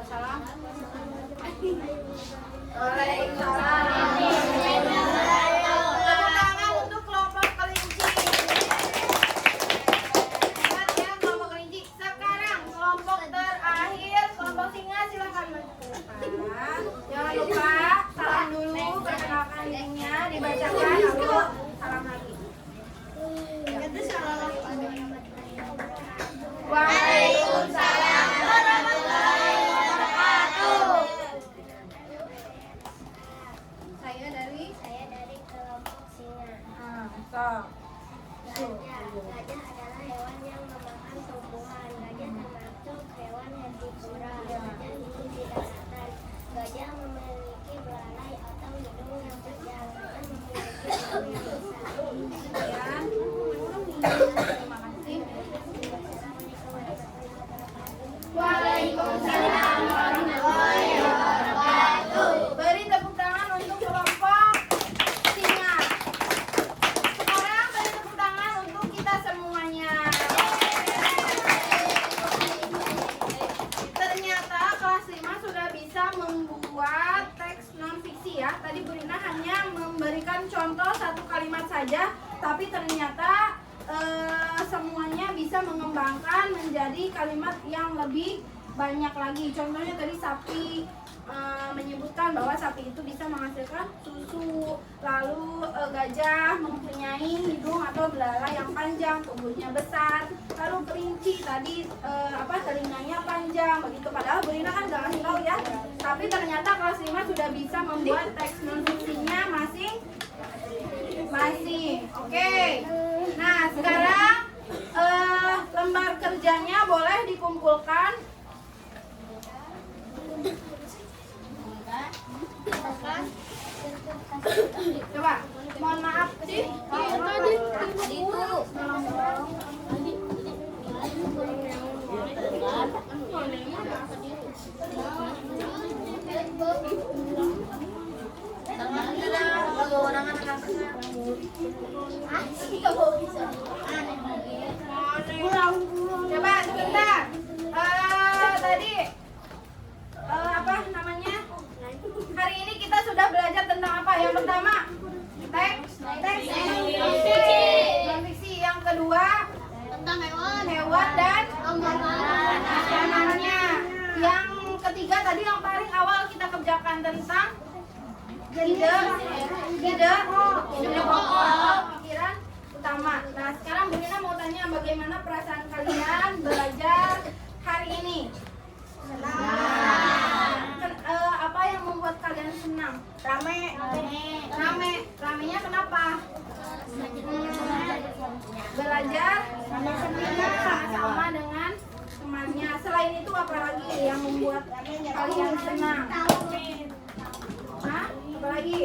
Speaker 4: Salam. Waalaikumsalam. Tepuk tangan untuk kelompok kelinci. Hebat ya kelompok kelinci. Sekarang kelompok terakhir, kelompok singa, silakan menentukan. Jangan lupa salam dulu, perkenalkan dirinya, dibacakan lalu salam lagi. Waalaikumsalam warahmatullahi wabarakatuh. Saya dari
Speaker 3: kelompok singa.
Speaker 4: Sok.
Speaker 3: Gajah adalah hewan yang memakan tumbuhan. Gajah termasuk hewan herbivora. Gajah hidup di daratan. Gajah memiliki belalai atau hidung yang panjang. Gajah memiliki hidung yang besar.
Speaker 4: Ya. Terima kasih. Waalaikumsalam warahmatullahi wabarakatuh. Beri tepuk tangan untuk kelompok singa. Sekarang beri tepuk tangan untuk kita semuanya. Ternyata kelas 5 sudah bisa membuat teks non-fiksi ya. Tadi Bu Rina hanya memberikan contoh satu kalimat saja, tapi ternyata semuanya bisa mengembangkan menjadi kalimat yang lebih banyak lagi. Contohnya tadi sapi, menyebutkan bahwa sapi itu bisa menghasilkan susu. Lalu gajah mempunyai hidung atau belalai yang panjang, tubuhnya besar. Lalu kelinci tadi telinganya panjang begitu. Padahal Bu Rina kan nggak ngasih tahu ya. Tapi ternyata kelas 5 sudah bisa membuat teks non-fiksinya masing-masing. Oke. Nah, sekarang lembar kerjanya boleh dikumpulkan. Coba, mohon maaf sih. Coba sebentar. Tadi hari ini kita sudah belajar tentang apa? Yang pertama, teks non-fiksi. Yang kedua,
Speaker 3: Tentang
Speaker 4: hewan dan makanannya. Yang ketiga tadi yang paling awal kita kerjakan tentang ide pokok pikiran utama. Nah, sekarang Bu Nina mau tanya bagaimana perasaan kalian belajar hari ini? Apa yang membuat kalian senang? Ramenya kenapa? belajar sama dengan temannya. Selain itu apa lagi yang membuat kalian senang? Hah? Apa lagi?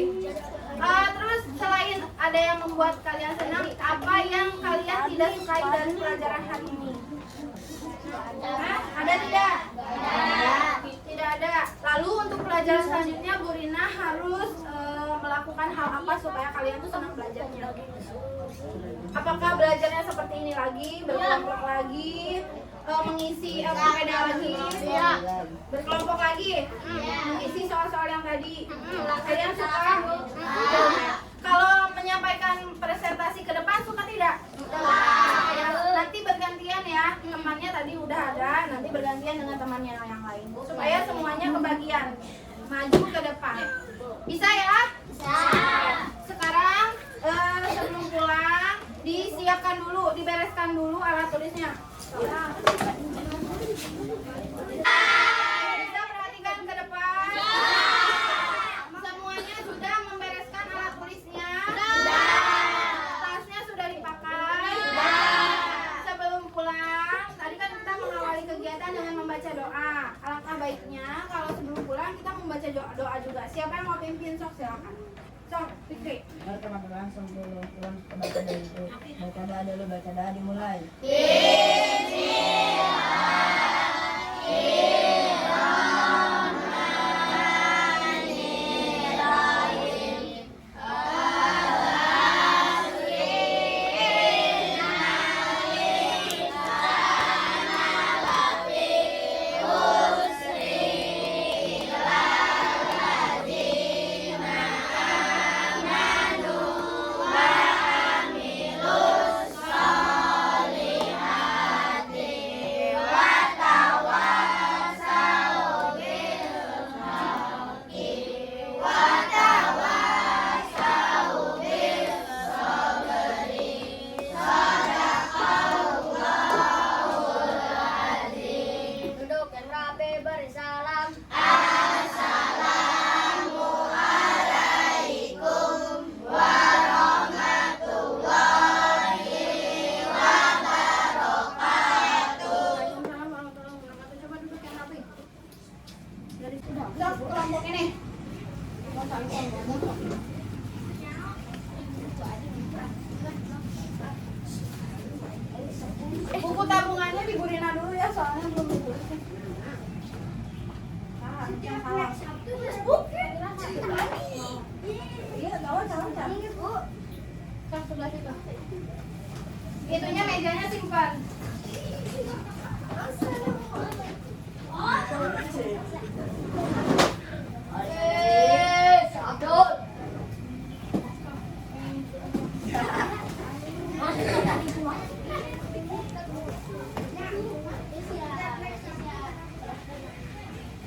Speaker 4: Terus selain ada yang membuat kalian senang, apa yang kalian tidak sukai dari pelajaran hari ini? Hah? Ada tidak? Tidak ada. Lalu untuk pelajaran selanjutnya Bu Rina harus melakukan hal apa supaya kalian tuh senang belajarnya? Apakah belajarnya seperti ini lagi, berkelompok lagi, mengisi sepeda lagi, berkelompok lagi, mengisi soal-soal yang tadi? Kalian suka? Kalau menyampaikan presentasi ke depan suka tidak? Ya, nanti bergantian ya, temannya tadi udah ada, nanti bergantian dengan temannya yang lain supaya semuanya kebagian maju ke depan. Bisa ya? Bisa. Sekarang sebelum pulang disiapkan dulu, dibereskan dulu alat tulisnya. Bisa perhatikan ke depan. Semuanya sudah membereskan alat tulisnya. Tasnya sudah dipakai. Sebelum pulang, tadi kan kita mengawali kegiatan dengan membaca doa. Alangkah baiknya kalau sebelum pulang kita membaca doa juga. Siapa yang mau pimpin, sok silakan. Sok, Fikri.
Speaker 5: Teman-teman sebelum pulang kita baca doa dulu. Baca doa dulu, baca doa dimulai.
Speaker 3: Duduk yang rapi bersalam.
Speaker 4: Waalaikumsalam warahmatullahi wabarakatuh. Coba duduk yang rapi. Dari sok kelompok ini. Buku tabungannya di Bu Rina dulu ya, soalnya belum ditulis. Yang salah. Iya, gawat. Sok sebelah situ. Itunya mejanya simpan.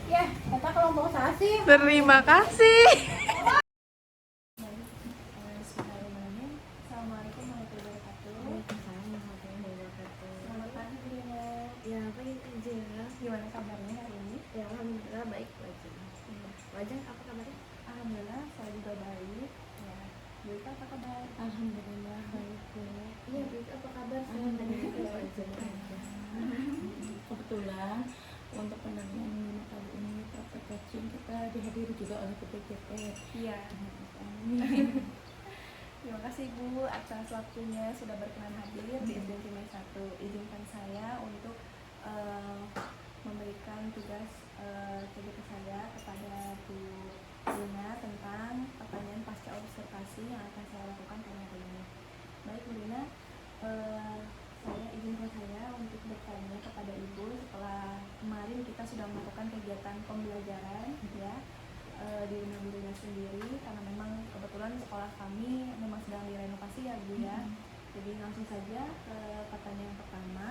Speaker 4: Ya, kita kelompok sasi.
Speaker 1: Terima kasih.
Speaker 2: Assalamualaikum warahmatullahi wabarakatuh. Selamat pagi Bu Rina.
Speaker 7: Ya, baik aja.
Speaker 2: Gimana kabarnya hari ini?
Speaker 7: Ya, alhamdulillah baik aja. Wajah apa kabarnya?
Speaker 2: Alhamdulillah saya juga baik. Ya, Bu Ika apa kabar?
Speaker 7: Alhamdulillah baik ya. Iya, baik apa kabar? Saya tanya aja.
Speaker 2: Kebetulan untuk pendanaan lima kali ini praktek coaching kita dihadiri juga oleh PPJP.
Speaker 1: Iya. Terima kasih Bu atas waktunya sudah berkenan hadir di SDN Cimay 1. Izinkan saya untuk memberikan tugas ke saya kepada Bu Lina tentang pertanyaan pasca observasi yang akan saya lakukan pada hari ini. Baik Bu Lina, saya izinkan saya untuk bertanya kepada Ibu setelah kemarin kita sudah melakukan kegiatan pembelajaran ya di rumah Bu Rina sendiri, karena memang kebetulan sekolah kami memang sedang direnovasi ya Bu ya. Jadi langsung saja ke pertanyaan pertama,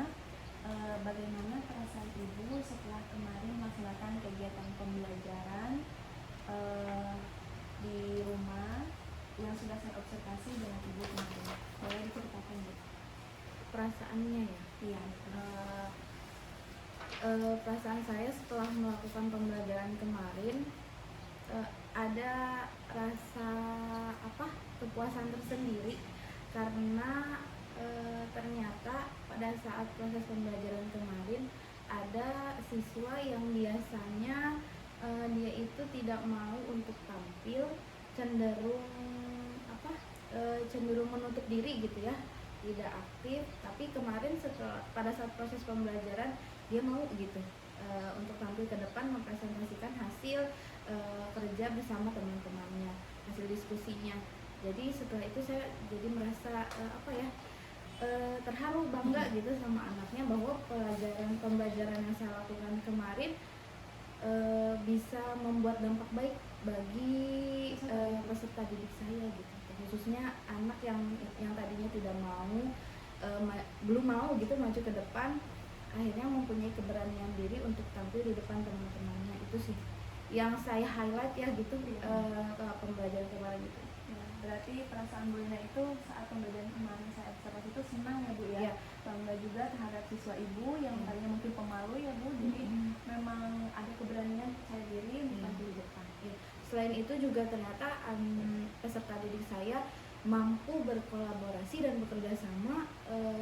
Speaker 1: bagaimana perasaan Ibu setelah kemarin melaksanakan kegiatan pembelajaran di rumah yang sudah saya observasi dengan Ibu kemarin? Boleh diceritakan Bu?
Speaker 7: Perasaannya ya.
Speaker 1: Iya.
Speaker 7: Perasaan saya setelah melakukan pembelajaran kemarin ada rasa kepuasan tersendiri karena
Speaker 2: ternyata pada saat proses pembelajaran kemarin ada siswa yang biasanya dia itu tidak mau untuk tampil, cenderung cenderung menutup diri gitu ya, tidak aktif. Tapi kemarin pada saat proses pembelajaran dia mau gitu untuk tampil ke depan mempresentasikan hasil kerja bersama teman-temannya, hasil diskusinya. Jadi setelah itu saya jadi merasa terharu, bangga gitu sama anaknya bahwa pembelajaran yang saya lakukan kemarin bisa membuat dampak baik bagi peserta didik saya gitu, khususnya anak yang tadinya tidak mau belum mau gitu maju ke depan, akhirnya mempunyai keberanian diri untuk tampil di depan teman-temannya. Itu sih yang saya highlight ya gitu pembelajaran kemarin itu.
Speaker 1: Berarti perasaan Bu Lina itu saat pembelajaran kemarin saya observasi itu senang ya Bu ya,
Speaker 2: Iya.
Speaker 1: bangga juga terhadap siswa Ibu yang tadinya mungkin pemalu ya Bu, jadi memang ada keberanian percaya diri untuk tampil di depan.
Speaker 2: Selain itu juga ternyata peserta didik saya mampu berkolaborasi dan bekerja sama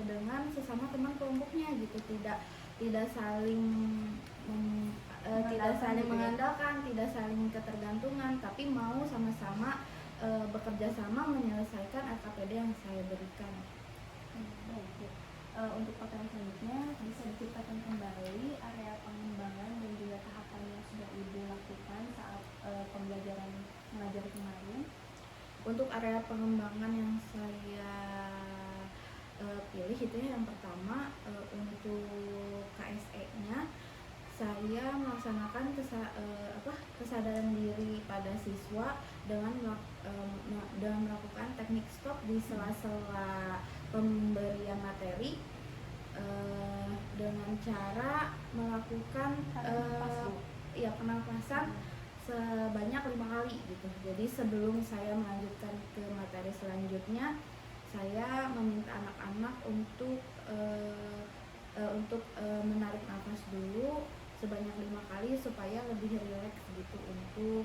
Speaker 2: dengan sesama teman kelompoknya gitu, tidak saling mengandalkan, tidak saling ketergantungan, tapi mau sama-sama bekerja sama menyelesaikan LKPD yang saya berikan.
Speaker 1: Baik Bu. Untuk pertanyaan selanjutnya, bisa diceritakan kembali area pengembangan dan juga tahapan yang sudah Ibu lakukan saat pembelajaran mengajar kemarin?
Speaker 2: Untuk area pengembangan yang saya pilih itu ya, yang pertama untuk KSE-nya saya melaksanakan kesadaran diri pada siswa dengan melakukan teknik stop di sela-sela pemberian materi dengan cara melakukan penapasan sebanyak 5 kali gitu. Jadi sebelum saya melanjutkan ke materi selanjutnya, saya meminta anak-anak untuk menarik nafas dulu sebanyak 5 kali supaya lebih rileks gitu untuk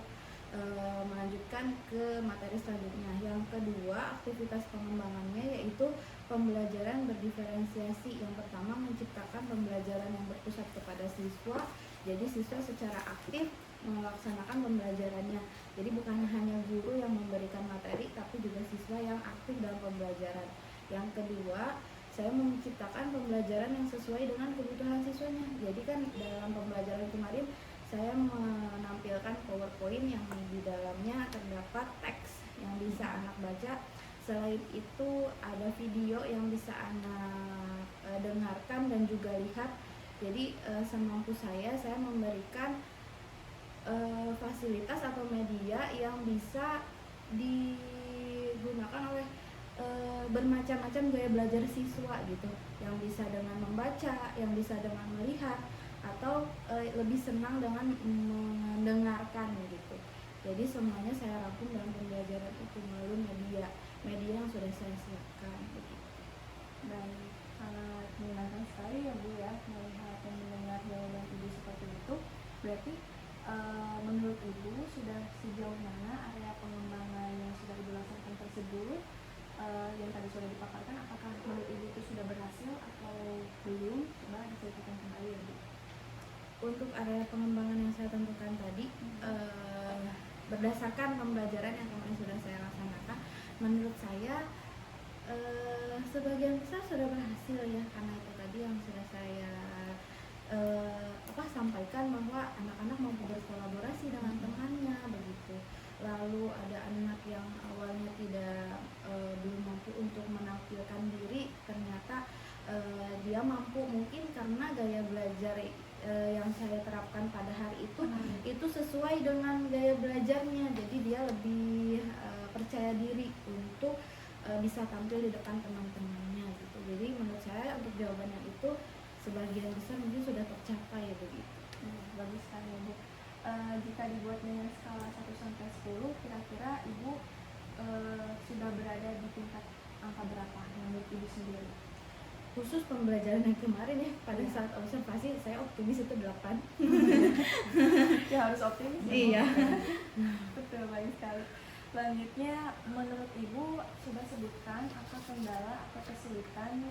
Speaker 2: melanjutkan ke materi selanjutnya. Yang kedua, aktivitas pengembangannya yaitu pembelajaran berdiferensiasi. Yang pertama, menciptakan pembelajaran yang berpusat kepada siswa. Jadi siswa secara aktif melaksanakan pembelajarannya. Jadi bukan hanya guru yang memberikan materi, tapi juga siswa yang aktif dalam pembelajaran. Yang kedua, saya menciptakan pembelajaran yang sesuai dengan kebutuhan siswanya. Jadi kan dalam pembelajaran kemarin saya menampilkan PowerPoint yang di dalamnya terdapat teks yang bisa anak baca. Selain itu ada video yang bisa anak dengarkan dan juga lihat. Jadi semampu saya memberikan fasilitas atau media yang bisa digunakan oleh bermacam-macam gaya belajar siswa gitu, yang bisa dengan membaca, yang bisa dengan melihat, atau lebih senang dengan mendengarkan gitu. Jadi semuanya saya rangkum dalam pembelajaran itu melalui media yang sudah saya siapkan begitu.
Speaker 1: Baik, sangat menyenangkan sekali ya Bu ya melihat dan mendengar jawaban Ibu seperti itu. Berarti menurut Ibu sudah sejauh mana area pengembangan yang sudah Ibu laksanakan tersebut yang tadi sudah dipaparkan, apakah menurut Ibu itu sudah berhasil atau belum? Coba diceritakan kembali ya Bu.
Speaker 2: Untuk area pengembangan yang saya tentukan tadi, berdasarkan pembelajaran yang kemarin sudah saya laksanakan, menurut saya sebagian besar sudah berhasil ya, karena itu tadi yang sudah saya sampaikan bahwa anak-anak mampu berkolaborasi dengan temannya begitu. Lalu ada anak yang awalnya belum mampu untuk menampilkan diri, ternyata dia mampu, mungkin karena gaya belajar yang saya terapkan pada hari itu sesuai dengan gaya belajarnya. Jadi dia lebih percaya diri untuk bisa tampil di depan teman-temannya gitu. Jadi menurut saya untuk jawaban yang itu sebagian besar mungkin sudah tercapai ya begitu.
Speaker 1: Bagus sekali ya Bu. Jika dibuat dengan skala 1-10, kira-kira Ibu sudah berada di tingkat angka berapa menurut Ibu sendiri?
Speaker 2: Khusus pembelajaran yang kemarin ya, pada saat observasi saya optimis itu 8.
Speaker 1: Ya harus optimis ya.
Speaker 2: Iya.
Speaker 1: Betul, baik sekali. Selanjutnya, menurut Ibu sudah sebutkan apa kendala atau kesulitan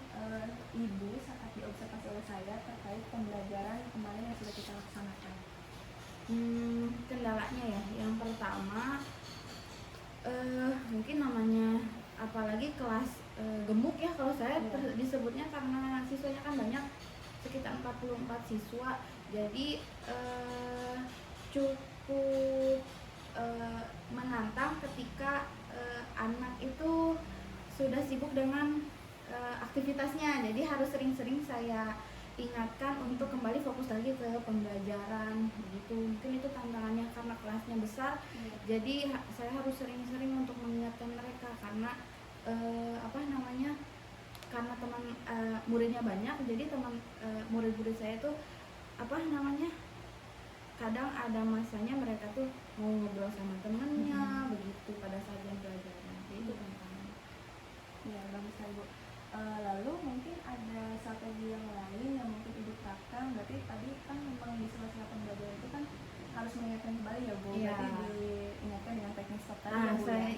Speaker 1: Ibu saat diobservasi oleh saya terkait pembelajaran kemarin yang sudah kita laksanakan.
Speaker 2: Kendalanya ya, yang pertama mungkin namanya apalagi kelas gemuk ya kalau saya disebutnya karena siswanya kan banyak, sekitar 44 siswa, jadi cukup menantang ketika anak itu sudah sibuk dengan aktivitasnya, jadi harus sering-sering saya ingatkan untuk kembali fokus lagi ke pembelajaran begitu. Mungkin itu tantangannya karena kelasnya besar, jadi saya harus sering-sering untuk mengingatkan mereka karena karena teman muridnya banyak, jadi teman murid-murid saya tuh kadang ada masanya mereka tuh mau ngobrol sama temennya begitu pada saat jam pelajaran. Jadi itu tantangannya.
Speaker 1: Ya, bagus Ibu. Lalu mungkin ada strategi yang lain yang mungkin Ibu terapkan. Berarti tadi kan memang di sela-sela pembelajaran itu kan harus mengingatkan kembali ya Bu.
Speaker 2: Iya.
Speaker 1: Berarti diingatkan dengan teknik stop tadi ya Bu.
Speaker 2: Saya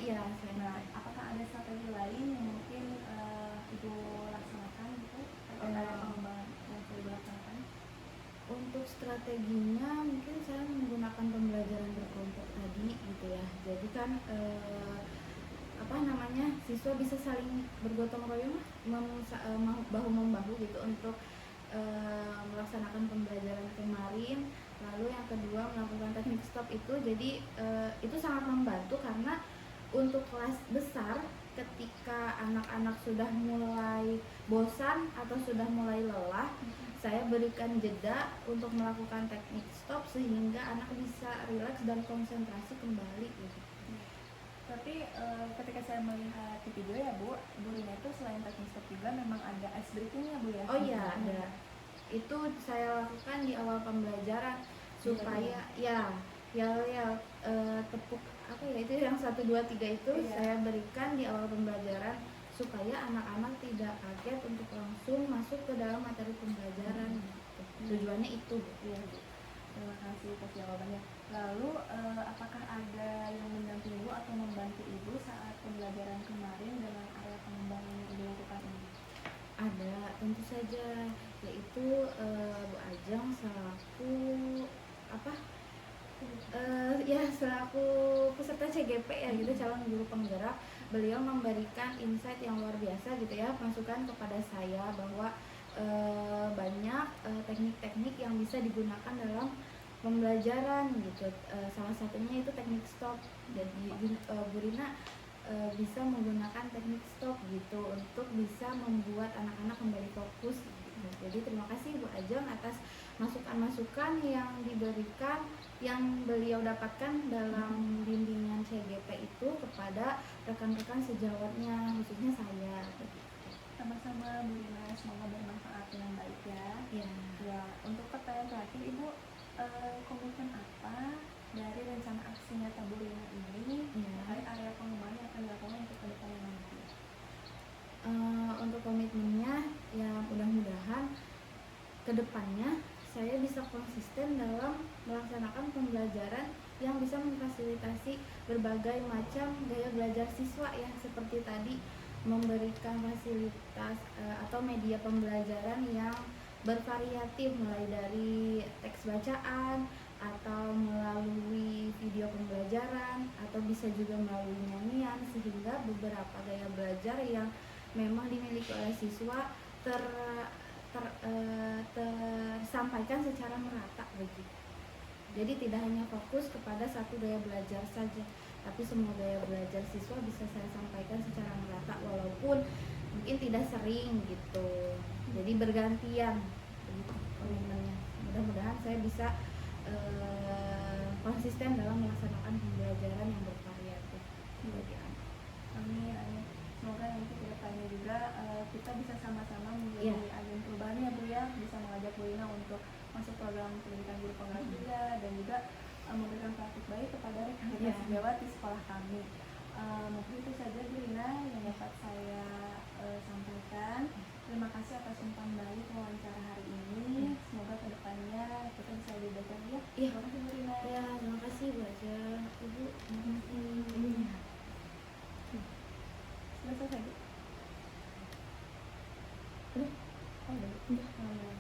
Speaker 1: Nah, apakah ada strategi lain yang mungkin Ibu laksanakan gitu terkait pengembangan yang sudah Ibu laksanakan?
Speaker 2: Untuk strateginya mungkin saya menggunakan pembelajaran berkelompok tadi gitu ya. Jadi kan siswa bisa saling bergotong royong, bahu membahu gitu untuk melaksanakan pembelajaran kemarin. Lalu yang kedua melakukan teknik stop itu, jadi itu sangat membantu karena untuk kelas besar ketika anak-anak sudah mulai bosan atau sudah mulai lelah, saya berikan jeda untuk melakukan teknik stop sehingga anak bisa rileks dan konsentrasi kembali gitu.
Speaker 1: Tapi ketika saya melihat di video ya Bu Rina itu selain teknik stop juga memang ada ice breaking-nya Bu ya?
Speaker 2: Oh iya, ada. Itu saya lakukan di awal pembelajaran supaya tepuk itu yang 1, 2, 3 itu saya berikan di awal pembelajaran supaya anak-anak tidak kaget untuk langsung masuk ke dalam materi pembelajaran gitu. Tujuannya itu.
Speaker 1: Iya Bu. Terima kasih atas jawabannya. Lalu apakah ada yang mendampingi Ibu atau membantu Ibu saat pembelajaran kemarin dengan area pengembangan yang Ibu lakukan ini?
Speaker 2: Ada, tentu saja, yaitu Bu Ajeng selaku selaku peserta CGP ya gitu, calon guru penggerak. Beliau memberikan insight yang luar biasa gitu ya, masukan kepada saya bahwa banyak teknik-teknik yang bisa digunakan dalam pembelajaran gitu. Salah satunya itu teknik stop. Jadi Bu Rina bisa menggunakan teknik stop gitu untuk bisa membuat anak-anak kembali fokus gitu. Jadi terima kasih Bu Ajeng atas masukan-masukan yang diberikan, yang beliau dapatkan dalam bimbingan CGP itu kepada rekan-rekan sejawatnya, khususnya saya.
Speaker 1: Sama-sama Bu Rina, semoga bermanfaat dengan baik ya. Ya, untuk pertanyaan terakhir Ibu, komitmen apa dari rencana aksi nyata Bu Rina ini terkait area pengembangan yang akan dilakukan untuk kedepannya nanti?
Speaker 2: Untuk komitmennya ya mudah-mudahan kedepannya saya bisa konsisten dalam melaksanakan pembelajaran yang bisa memfasilitasi berbagai macam gaya belajar siswa ya, seperti tadi memberikan fasilitas atau media pembelajaran yang bervariatif, mulai dari teks bacaan atau melalui video pembelajaran atau bisa juga melalui nyanyian, sehingga beberapa gaya belajar yang memang dimiliki oleh siswa tersampaikan secara merata begitu. Jadi tidak hanya fokus kepada satu gaya belajar saja, tapi semua gaya belajar siswa bisa saya sampaikan secara merata walaupun mungkin tidak sering gitu. Jadi bergantian begitu komitmennya. Mudah-mudahan saya bisa konsisten dalam melaksanakan pembelajaran yang bervariatif bagi anak.
Speaker 1: Amin. Semoga nanti ke depannya juga kita bisa sama-sama menjadi agen perubahan ya Bu ya, bisa mengajak Bu Rina untuk masuk program pendidikan guru penggerak juga, dan juga memberikan praktik baik kepada rekan-rekan sejawat di sekolah kami. Mungkin itu saja Bu Rina yang dapat saya sampaikan. Terima kasih atas umpan balik wawancara hari ini. Semoga ke depannya kita bisa lebih baik lagi ya. Terima kasih Bu Rina.
Speaker 2: Terima kasih Bu Ajeng, Ibu. Terima kasih. Udah.